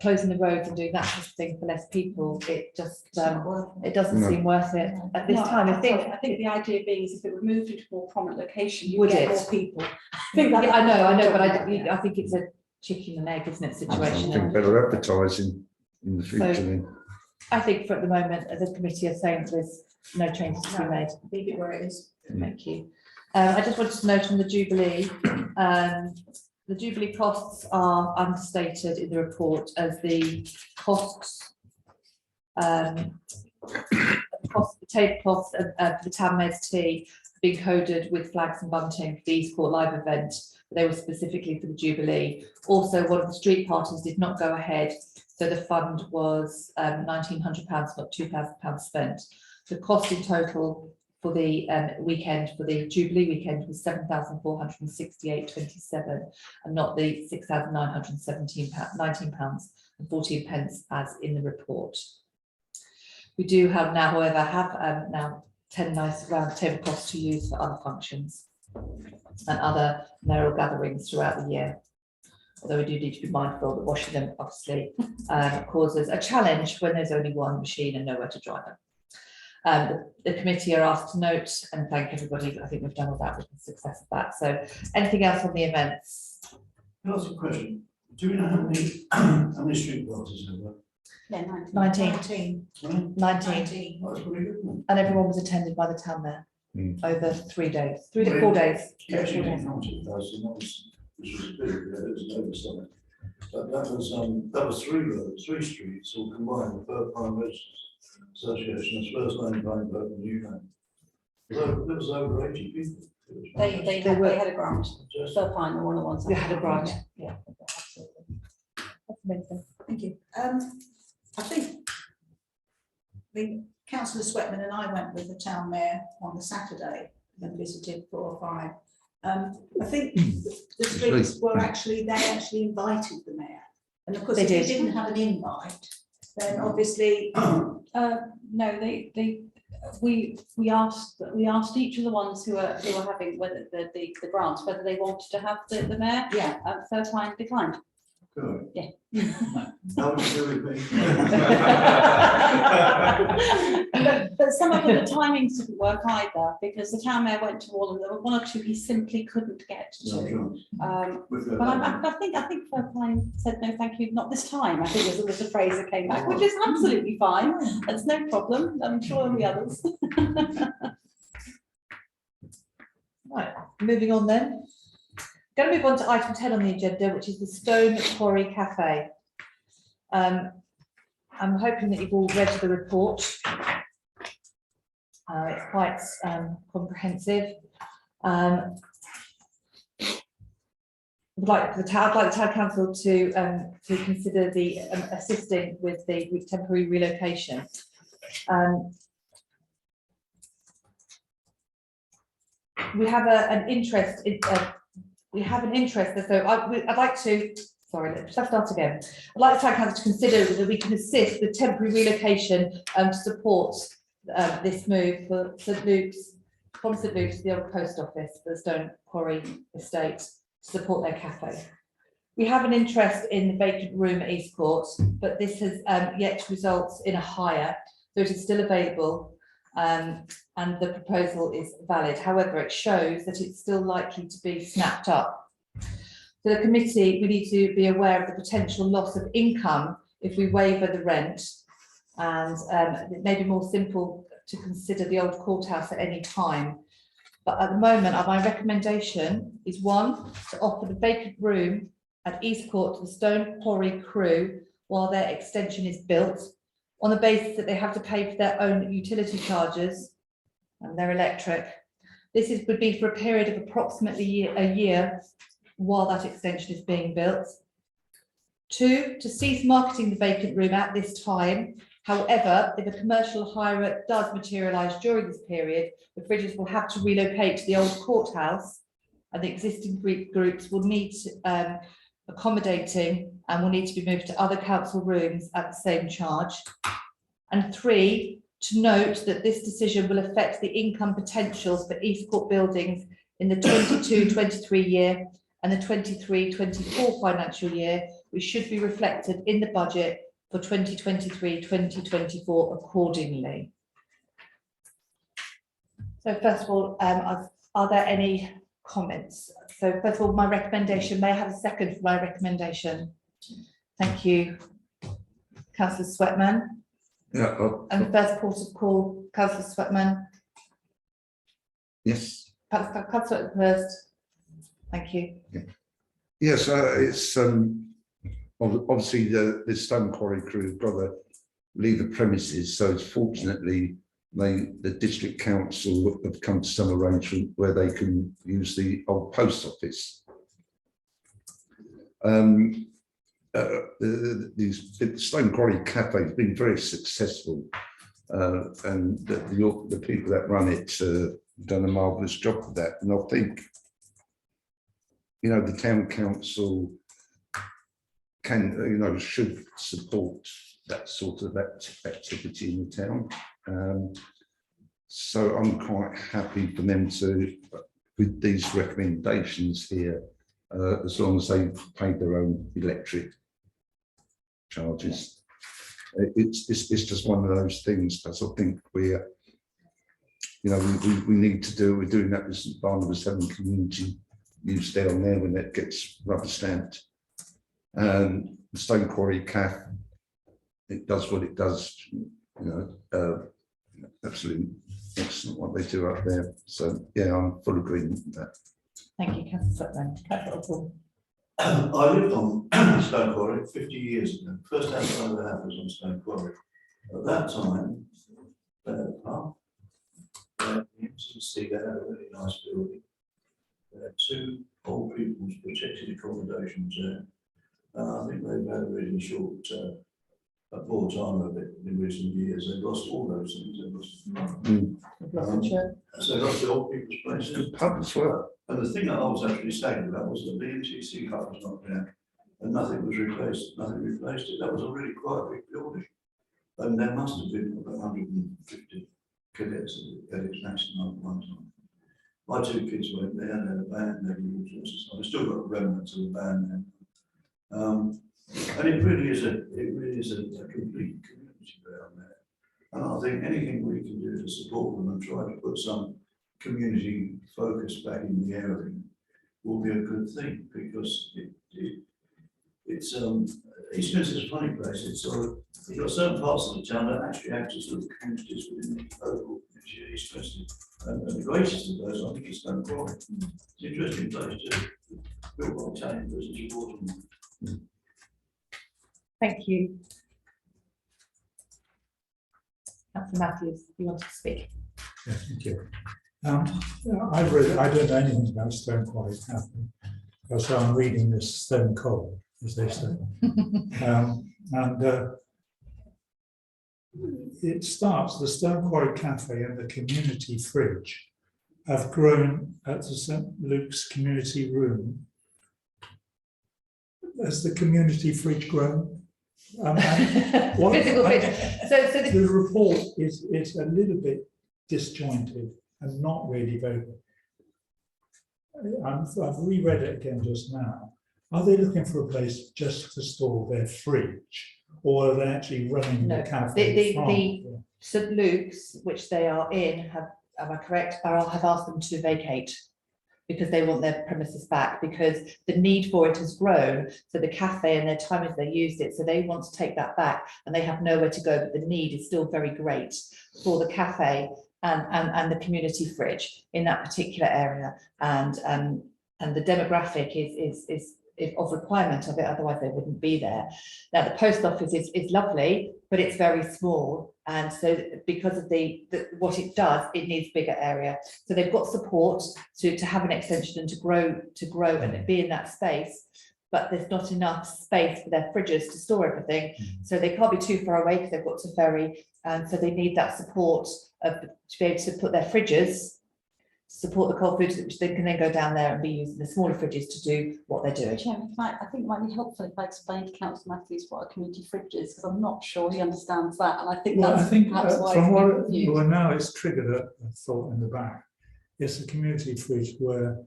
closing the roads and doing that kind of thing for less people, it just it doesn't seem worth it at this time. I think the idea being is if it were moved into a more prominent location, you would get more people. I know, but I think it's a chicken and egg, isn't it, situation? I think better advertising in the future. So, I think for at the moment, the committee are saying there's no changes to be made. Leave it where it is. Thank you. I just wanted to note on the Jubilee, the Jubilee costs are understated in the report as the costs cost, the tablecloths for the town mayor's tea being coded with flags and bunting for the East Court live event. They were specifically for the Jubilee. Also, one of the street parties did not go ahead, so the fund was £1,900, not £2,000 spent. The cost in total for the weekend, for the Jubilee weekend, was £7,468.27, and not the £6,919.14 as in the report. We do have now, however, now 10 nice round tablecloths to use for other functions and other mayoral gatherings throughout the year. Although we do need to be mindful that washing them obviously causes a challenge when there's only one machine and nowhere to dry them. The committee are asked to note and thank everybody. I think we've done all that with the success of that. So anything else on the events? Can I ask a question? Do we know how many street parties there were? Yeah, 19. 19. 19. That's pretty good, isn't And everyone was attended by the town mayor over 3 days, 4 days. it? 4 Yeah, days. actually, 19,000, which was big, it was an oversight. But that was 3 roads, 3 streets, all combined, the Burke Prime Residents Association, as first name, Burke and new name. There was over 80 people. They were- had a grant. Just- Pine were one of the ones. We had a grant. Yeah, absolutely. That's amazing. Thank you. I think Councillor Sweatman and I went with the town mayor on the Saturday and visited 4 or 5. I think the streets were they actually invited the mayor. And of course, They if you did. didn't have an invite, then obviously, No, we asked each of the ones who were having whether the grants, whether they wanted to have the mayor. yeah. Fair Pine declined. Good. Yeah. That was really big. But some of the timings didn't work either, because the town mayor went to all of them. There were 1 or 2 he simply couldn't get No to. chance. With But I think Fair Pine said no, thank you, not this time. I think was the phrase that came back, which is absolutely fine. That's no problem. I'm sure there'll be others. Right, moving on then. Going to move on to item 10 on the agenda, which is the Stone Quarry Cafe. I'm hoping that you've all read the report. It's quite comprehensive. I'd like the town council to consider the assisting with the temporary relocation. We have an interest in. So I'd like to. Sorry, let's start again. I'd like the town council to consider whether we can assist with temporary relocation to support this move for St Luke's, from St Luke's to the old post office for the Stone Quarry estate to support their cafe. We have an interest in the vacant room at East Court, but this has yet to result in a hire, so it is still available and the proposal is valid. However, it shows that it's still likely to be snapped up. So the committee, we need to be aware of the potential loss of income if we waiver the rent, and it may be more simple to consider the old courthouse at any time. But at the moment, my recommendation is 1, to offer the vacant room at East Court to the Stone Quarry crew while their extension is built, on the basis that they have to pay for their own utility charges and their electric. This would be for a period of approximately a year while that extension is being built. 2, to cease marketing the vacant room at this time. However, if a commercial hire does materialise during this period, the Fridges will have to relocate to the old courthouse, and the existing groups will need accommodating and will need to be moved to other council rooms at the same charge. And 3, to note that this decision will affect the income potentials for East Court buildings in the 22-23 year and the 23-24 financial year, which should be reflected in the budget for 2023-2024 accordingly. So first of all, are there any comments? So first of all, my recommendation, may I have a second for my recommendation? Thank you, Councillor Sweatman. Yeah. And first port of call, Councillor Sweatman. Yes. Councillor first. Thank you. Yes, it's obviously the Stone Quarry crew have got to leave the premises, so it's fortunately the district council have come to some arrangement where they can use the old post office. The Stone Quarry Cafe has been very successful, and the people that run it done a marvellous job with that. And I think, you know, the town council can, you know, should support that sort of activity in the town. So I'm quite happy for them to, with these recommendations here, as long as they've paid their own electric charges. It's just one of those things, as I think we're, you know, we need to do. We're doing that with St Barnabas, having community use down there when that gets rubber stamped. Stone Quarry Cafe, it does what it does, you know, absolutely excellent what they do up there. So yeah, I'm full agreement with that. Thank you, Councillor Sutherland. Councillor Paul. I lived on Stone Quarry 50 years ago. First house I ever had was on Stone Quarry. At that time, you can see they had a really nice building. There are 2 old people's protected accommodations there. I think they've had a really short, a poor time of it in recent years. They've lost all those things. They've lost, so they lost the old people's places. Good pub as well. And the thing that I was actually saying about was the BMTC hut was not there, and nothing was replaced. Nothing replaced it. That was a really quite big building, and there must have been about 150 cadets at its maximum at one time. My 2 kids went there. They had a band. They had all sorts of stuff. I've still got remnants of the band there. And it really is a complete community around there. And I think anything we can do to support them and try to put some community focus back in the area will be a good thing, because it's East Minster is a funny place. It's sort of, you've got certain parts of the town that actually act as sort of communities within the local community of East Minster. And the greatest of those, I think, is Stone Quarry. It's an interesting place to build by Italian business water. Thank you. Councillor Matthews, you want to speak? Yeah, thank you. I don't know anything about Stone Quarry Cafe, so I'm reading this stone cold, as they say. It starts, the Stone Quarry Cafe and the community fridge have grown at the St Luke's community room. Has the community fridge grown? Physical fridge. So the report is a little bit disjointed and not really very. I've reread it again just now. Are they looking for a place just to store their fridge, or are they actually running the cafe? The St Luke's, which they are in, am I correct? Have asked them to vacate, because they want their premises back, because the need for it has grown. So the cafe and their time as they used it, so they want to take that back, and they have nowhere to go, but the need is still very great for the cafe and the community fridge in that particular area. And the demographic is of requirement of it, otherwise they wouldn't be there. Now the post office is lovely, but it's very small, and so because of what it does, it needs bigger area. So they've got support to have an extension and to grow and be in that space, but there's not enough space for their fridges to store everything. So they can't be too far away because they've got to ferry, and so they need that support to be able to put their fridges, support the cold foods, which they can then go down there and be using the smaller fridges to do what they're doing. Chairman, I think it might be helpful if I explain to Councillor Matthews what a community fridge is, because I'm not sure he understands that, and I think that's perhaps why from it's what, confused. well, now it's triggered a thought in the back. It's a community fridge where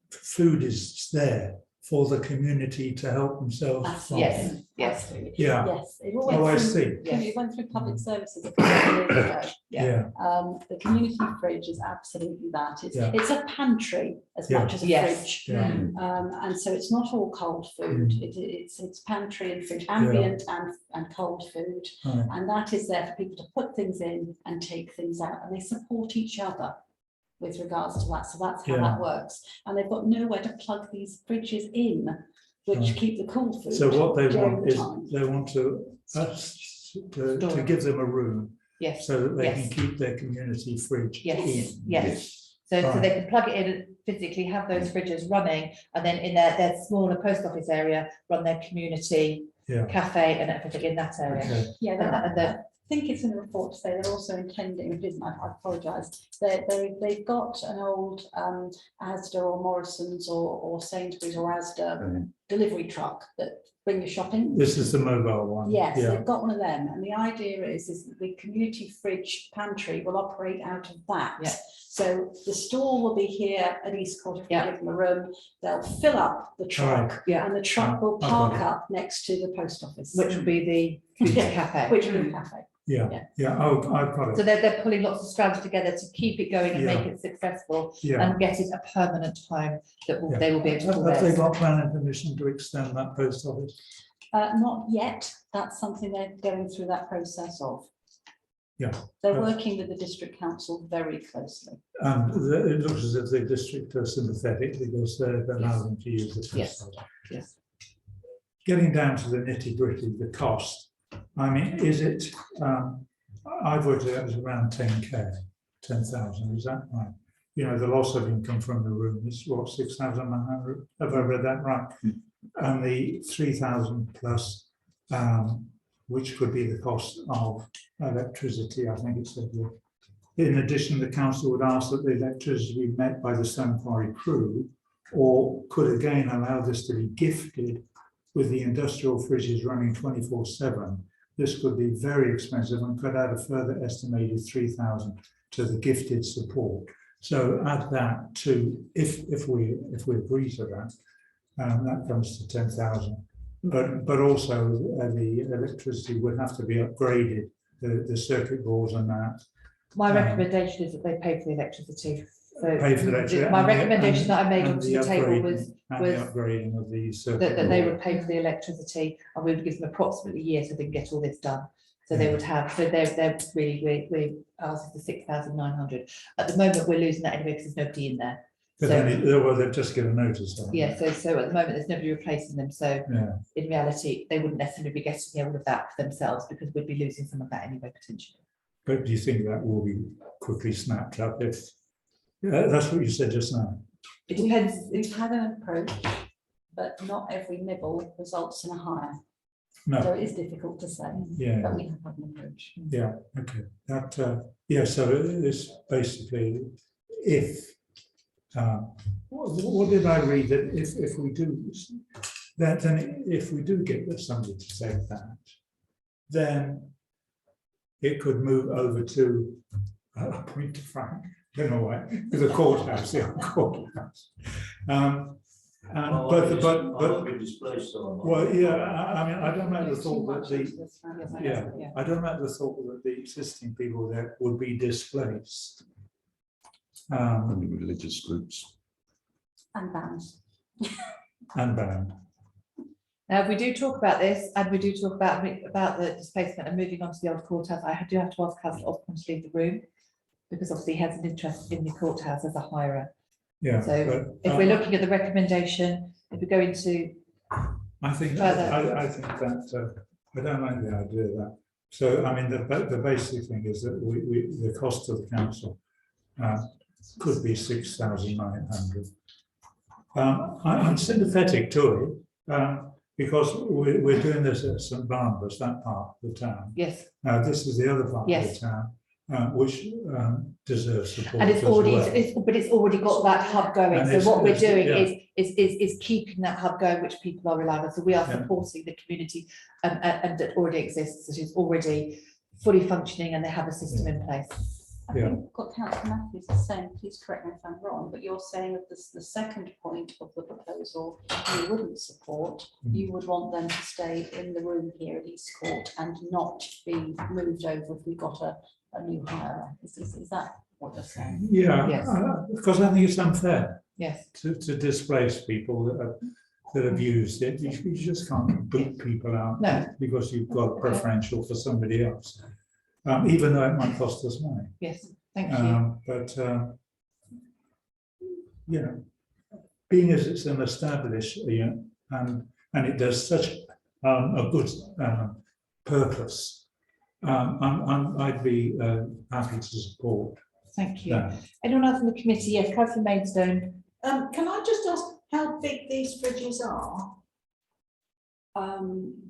food is there for the community to help themselves from. Yes. Yes. Yeah. Yes. It Oh, I see. It went through public services a couple of years ago. Yeah. The community fridge is absolutely that. Yeah. It's a pantry as Yeah. much as a Yes. fridge. Yeah. And so it's not all cold food. It's pantry and fridge, ambient and cold food. Right. And that is there for people to put things in and take things out, and they support each other with regards to that. So that's how that works. And they've got nowhere to plug these fridges in, which Right. keep the cool food. So what they during want the is time. they want to give them a room Yes, so that they can yes. keep their community fridge Yes, in. yes. So Right. they can plug it in and physically have those fridges running, and then in their smaller post office area, run their community Yeah, cafe and everything in that area. okay, Yeah, And that- and I the- think it's in the report to say they're also intending, if it isn't, I apologise. They've got an old Asda or Morrison's or Sainsbury's or Asda delivery truck that bring your shopping. this is the mobile one. Yes, Yeah, they've got one of them, and the idea is that the community fridge pantry will operate out of that. Yeah. So the store will be here at East Court, if we Yeah. give them a room, they'll fill up the truck, Yeah. and the truck will I've got park it. up next to the post office. Which will be the community cafe. Which will be the cafe. yeah, yeah, oh, I've got So it, they're pulling lots of strands together to keep it going and Yeah. make it successful yeah. and get it a permanent home that Yeah. they will be able to call Have they theirs. got planning permission to extend that post office? Not yet, that's something they're going through that process of. Yeah. They're Yeah. working with the district council very closely. And it looks as if the district are sympathetic because they're allowing them to use the Yes. post office. Yes. Getting down to the nitty gritty, the cost, I mean, is it, I've worked it out as around 10K, 10,000, is that right? You know, the loss of income from the room is what, 6,100, have I read that right? And the 3,000 plus, which could be the cost of electricity, I think it said. In addition, the council would ask that the electricity be met by the Stone Quarry crew, or could again allow this to be gifted with the industrial fridges running 24/7. This could be very expensive and could add a further estimated 3,000 to the gifted support. So add that to, if we agree to that, that comes to 10,000. But also the electricity would have to be upgraded, the circuit boards and that. My recommendation is that they pay for the electricity. So Pay for the electricity my and the- recommendation that I made and onto the the table upgrading- was And the was upgrading of the circuit. that they board. would pay for the electricity, and we would give them approximately a year so they can get all this done. So they would have, so they're really, we asked for 6,900. At the moment, we're losing that anyway because there's nobody in there. But So, then, well, they've just given notice. haven't they? yeah, so at the moment, there's nobody replacing them. So Yeah, in reality, they wouldn't necessarily be getting all of that for themselves because we'd be losing some of that anyway, potentially. but do you think that will be quickly snapped up if, that's what you said just now? It depends. We've had an approach, but not every nibble results in a hire. So No, it is difficult to say, yeah, but we have had an approach. yeah, okay, that, yeah, so it's basically, if, what did I read, that if we do, that then if we do get somebody to say that, then it could move over to a point to Frank, in a way, the courthouse, the old courthouse. But, Be displaced on. well, yeah, I mean, I don't like the Too thought much that into this, right? yeah, I don't like the thought that the existing people there would be displaced. Only religious groups. And bands. And banned. Now, if we do talk about this, and we do talk about the displacement and moving on to the old courthouse, I do have to ask Councillor Osborne to leave the room, because obviously he has an interest in the courthouse as a hirer. Yeah. So but, if we're looking at the recommendation, if we go into, I think, further- I think that, I don't like the idea of that. So, I mean, the basic thing is that the cost of the council could be 6,900. I'm sympathetic to it, because we're doing this at St Barnabas, that part of the town. yes, Now, this is the other part of Yes. the town, which deserves support and it's as already, well. but it's already got that hub going, And so it's- what we're it's- doing yeah. is keeping that hub going, which people are relying on, so we are Yeah. supporting the community and that already exists, that is already fully functioning and they have a system in place. I Yeah. think what Councillor Matthews is saying, please correct me if I'm wrong, but you're saying that this, the second point of the proposal, you wouldn't support, you would want them to stay in the room here at East Court and not be moved over if we got a new hire. Is that what you're saying? Yeah, Yes. because I think it's unfair Yes, to displace people that have used it. You just can't boot people out No. because you've got a preferential for somebody else, even though it might cost us money. yes, thank you. But you know, being as it's an established, and it does such a good purpose, I'd be happy to support Thank you. that. Anyone else in the committee? Yes, Councillor Maidstone. Can I just ask how big these fridges are?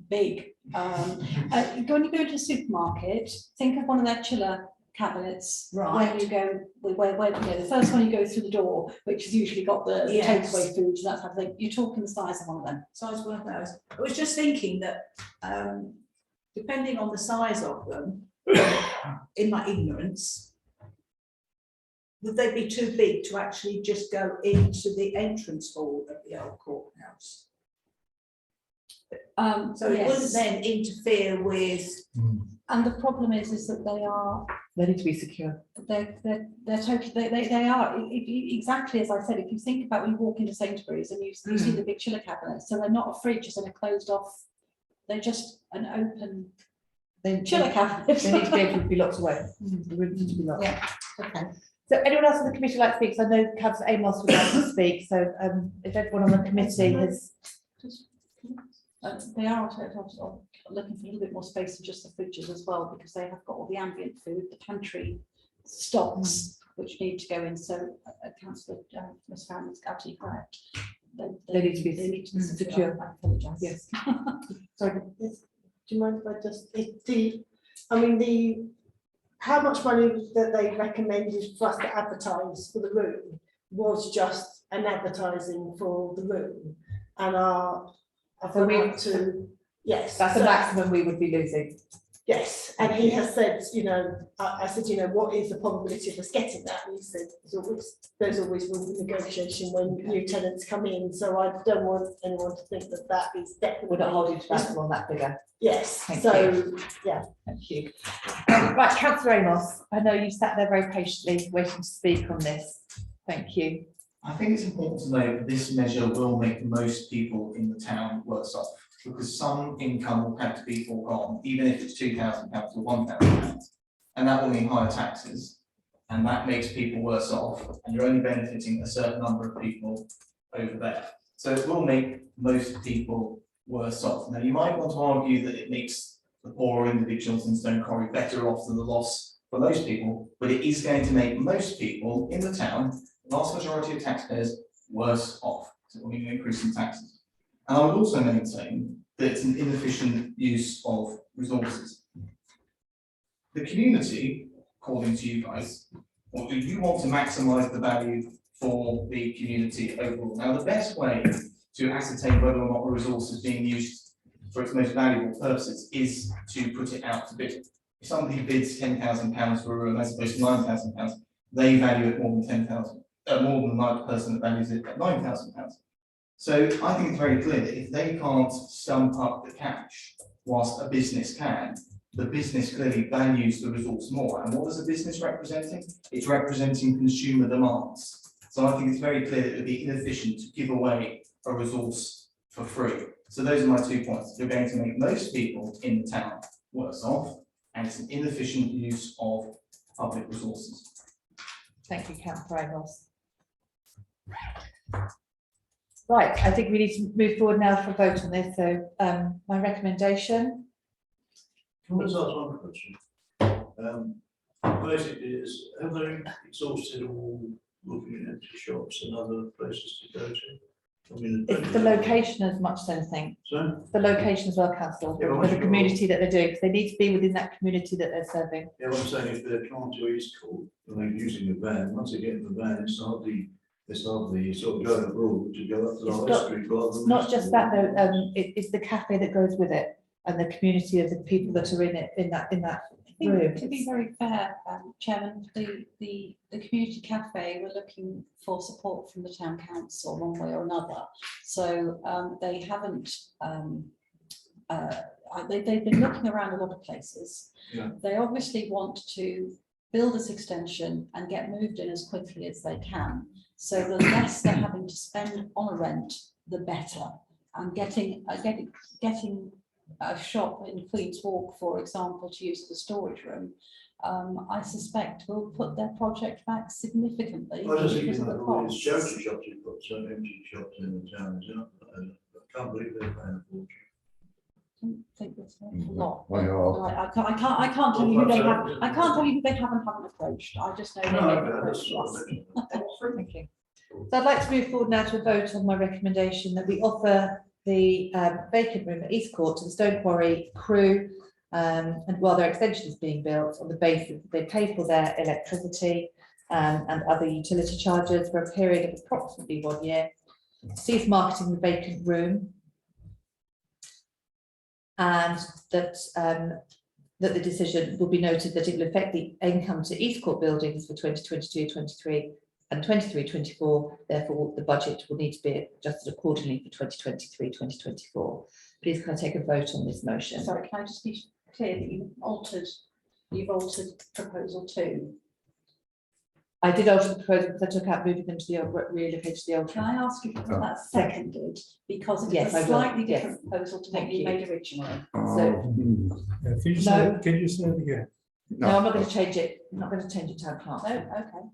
Big. When you go to a supermarket, think of one of their chiller cabinets. Right. When you go, where you go, the first one you go through the door, which has usually got the Yes. takeaway food and that type of thing. You're talking the size of one of them. Size of one of those. I was just thinking that, depending on the size of them, in my ignorance, would they be too big to actually just go into the entrance hall of the old courthouse? So it wouldn't Yes. then interfere with, And the problem is that They need to be secure. they're totally, they are, exactly as I said, if you think about when you walk into Sainsbury's and you see the big chiller cabinets, so they're not a fridge, it's in a closed off, they're just an open chiller cabinet. They need to be able to be locked away. The rooms need to be locked. yeah, okay. So anyone else on the committee like to speak? 'Cause I know Councillor Amos would like to speak, so if everyone on the committee has, They are looking for a little bit more space than just the fridges as well, because they have got all the ambient food, the pantry stocks, which need to go in, so Councillor Ms Farron is absolutely correct. They need to be they need to be secure. I apologise. yes. Sorry, do you mind if I just, how much money that they recommended for us to advertise for the room was just an advertising for the room. And I've So gone we- up to, yes. That's the so- maximum we would be losing. Yes, and he has said, I said, what is the probability of us getting that? And he said, there's always room for negotiation when new tenants come in, so I don't want anyone to think that that is definitely. We're not holding to ransom on that figure. Yes, Thank so, yeah. Thank you. Right, Councillor Amos, I know you sat there very patiently waiting to speak on this. Thank you. I think it's important to note that this measure will make most people in the town worse off, because some income will have to be foregone, even if it's £2,000 or £1,000. And that will mean higher taxes, and that makes people worse off, and you're only benefiting a certain number of people over there. So it will make most people worse off. Now, you might want to argue that it makes the poorer individuals in Stone Quarry better off than the loss for most people, but it is going to make most people in the town, the vast majority of taxpayers, worse off. So it will mean an increase in taxes. And I would also maintain that it's an inefficient use of resources. The community, according to you guys, or do you want to maximise the value for the community overall? Now, the best way to ascertain whether or not a resource is being used for its most valuable purposes is to put it out to bid. If somebody bids £10,000 for a room as opposed to £9,000, they value it more than more than the person that values it at £9,000. So I think it's very clear that if they can't stump up the cash whilst a business can, the business clearly values the resource more. And what is a business representing? It's representing consumer demands. So I think it's very clear that it would be inefficient to give away a resource for free. So those are my 2 points. You're going to make most people in the town worse off, and it's an inefficient use of public resources. Thank you, Councillor Amos. Right, I think we need to move forward now for a vote on this. So my recommendation. Can I just ask one question? Basically, have they exhausted all looking at empty shops and other places to go to? I mean, It's the location as much as anything. So, It's the location as well, Councillor, Yeah, but with the you- community that they're doing, because they need to be within that community that they're serving. yeah, what I'm saying, if they're trying to East Court, and they're using a van, once they get in the van, it's hardly sort of going abroad to go up to the It's high not- street rather It's than. not just that though, it's the cafe that goes with it and the community of the people that are in it, in that I room. think to be very fair, Chairman, the community cafe, we're looking for support from the town council one way or another. So they haven't, they've been looking around a lot of places. Yeah. They obviously want to build this extension and get moved in as quickly as they can. So the less they're having to spend on a rent, the better. And getting a shop in Queen's Walk, for example, to use as a storage room, I suspect will put their project back significantly. I just think because it's of the like all these costs. charity shops, you've got some empty shops in the town, you know, and I can't believe they're paying a fortune. don't think there's a lot. They are. I can't tell you who they have, I can't tell you who they haven't approached, I just know they No, haven't that's approached what us. I meant. Thank you. So I'd like to move forward now to a vote on my recommendation that we offer the vacant room at East Court to the Stone Quarry crew, and while their extension is being built, on the basis that they pay for their electricity and other utility charges for a period of approximately 1 year, cease marketing the vacant room, and that that the decision will be noted that it will affect the income to East Court buildings for 2022-23 and 23-24. Therefore, the budget will need to be adjusted accordingly for 2023-2024. Please can I take a vote on this motion? Sorry, can I just be clear that you've altered proposal 2? I did alter the proposal because I took out moving them to the old, relocated to the old. Can I ask if that's seconded, because it's Yes, I a will. slightly Yes. different proposal to what Thank you you. made originally. Yeah, can you No. say it again? No, I'm not going to change it. I'm not going to change it, town clerk. No, okay.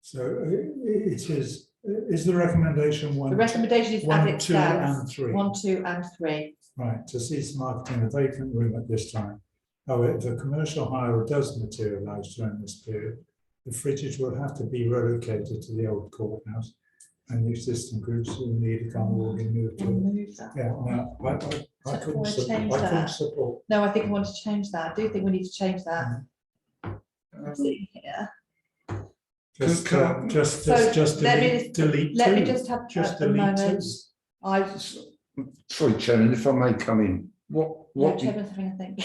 So it is the recommendation one? The recommendation is as 1, it 2 and stands. 3. 1, 2 and 3. Right, to cease marketing a vacant room at this time. However, if a commercial hire does materialise during this period, the fridges will have to be relocated to the old courthouse, and the existing groups will need to come will be moved to. Remove that. Yeah, no, I couldn't, Wanna change I couldn't that? support. No, I think I want to change that. I do think we need to change that. Mm. Sitting here. Just, Can- just let me delete Let me two. just have Just a delete moment. two. I, Sorry, Chairman, if I may come in, no, what, Chairman's having a think.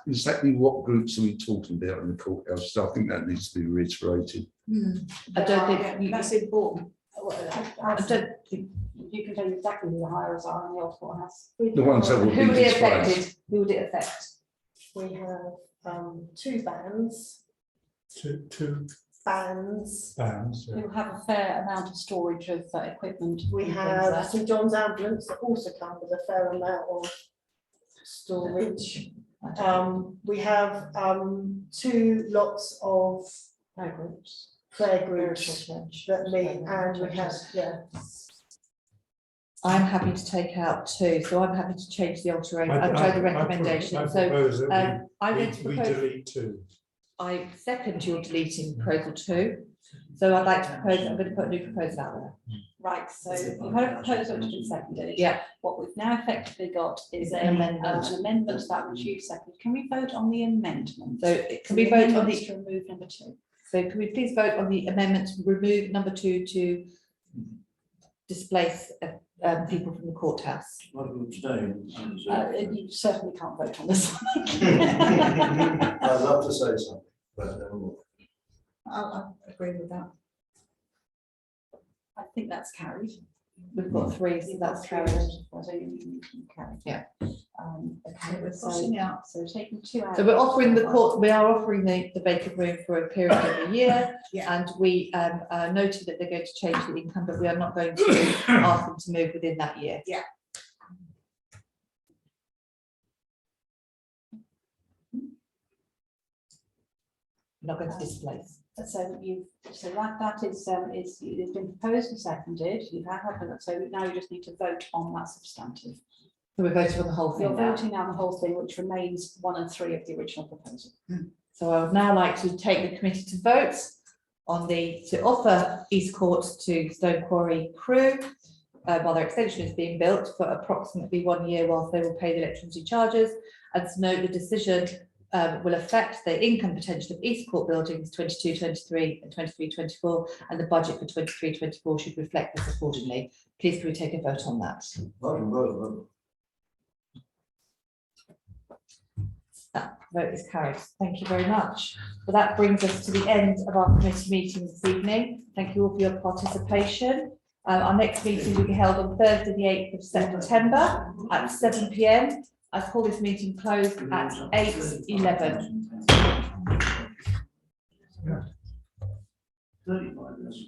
exactly what groups are we talking about in the courthouse? So I think that needs to be reiterated. I don't Yeah, think, you- that's important. I don't think, You can tell you exactly who the hirers are in the old courthouse. The ones that will who would be it displaced. affected? Who would it affect? We have 2 bands, Two bands. bands. You'll have a fair amount of storage of equipment. We and things have there. St John's ambulance that also come with a fair amount of storage. We have 2 lots of Prayer groups. prayer groups that meet, and we have, yeah. I'm happy to take out 2, so I'm happy to change the alteration, the recommendation. I So propose that I'm going to we propose, delete 2. I second your deleting proposal 2. So I'd like to propose, I'm going to put a new proposal out there. Right, so you've had a proposal which has been seconded. Yeah. What we've now effectively got is An an amendment. amendment to that which you seconded. Can we vote on the amendment? So can we vote on amendments the, to remove number 2? so can we please vote on the amendment to remove number 2 to displace people from the courthouse? I can abstain. You certainly can't vote on this one. I'd love to say something, but I agree with that. I think that's carried. We've got 3, so that's carried. So you carry. Yeah. Okay, We're so, crossing out. so taking 2 out. So we're offering the court, we are offering the vacant room for a period of a year. Yeah. And we noted that they're going to change the income, but we are not going to ask them to move within that year. Yeah. Not going to displace. So that is it's been proposed and seconded. You've had so now you just need to vote on that substantive. So we're voting on the whole You're thing now. voting on the whole thing, which remains 1 and 3 of the original proposal. So I would now like to take the committee to vote on to offer East Court to Stone Quarry crew while their extension is being built for approximately 1 year whilst they will pay the electricity charges, and to note the decision will affect the income potential of East Court buildings 22-23 and 23-24, and the budget for 23-24 should reflect this accordingly. Please can we take a vote on that? I can vote on that. That vote is carried. Thank you very much. Well, that brings us to the end of our committee meeting this evening. Thank you all for your participation. Our next meeting will be held on Thursday, the 8th of September at 7 p.m. I call this meeting closed at 8:11. 35 minutes.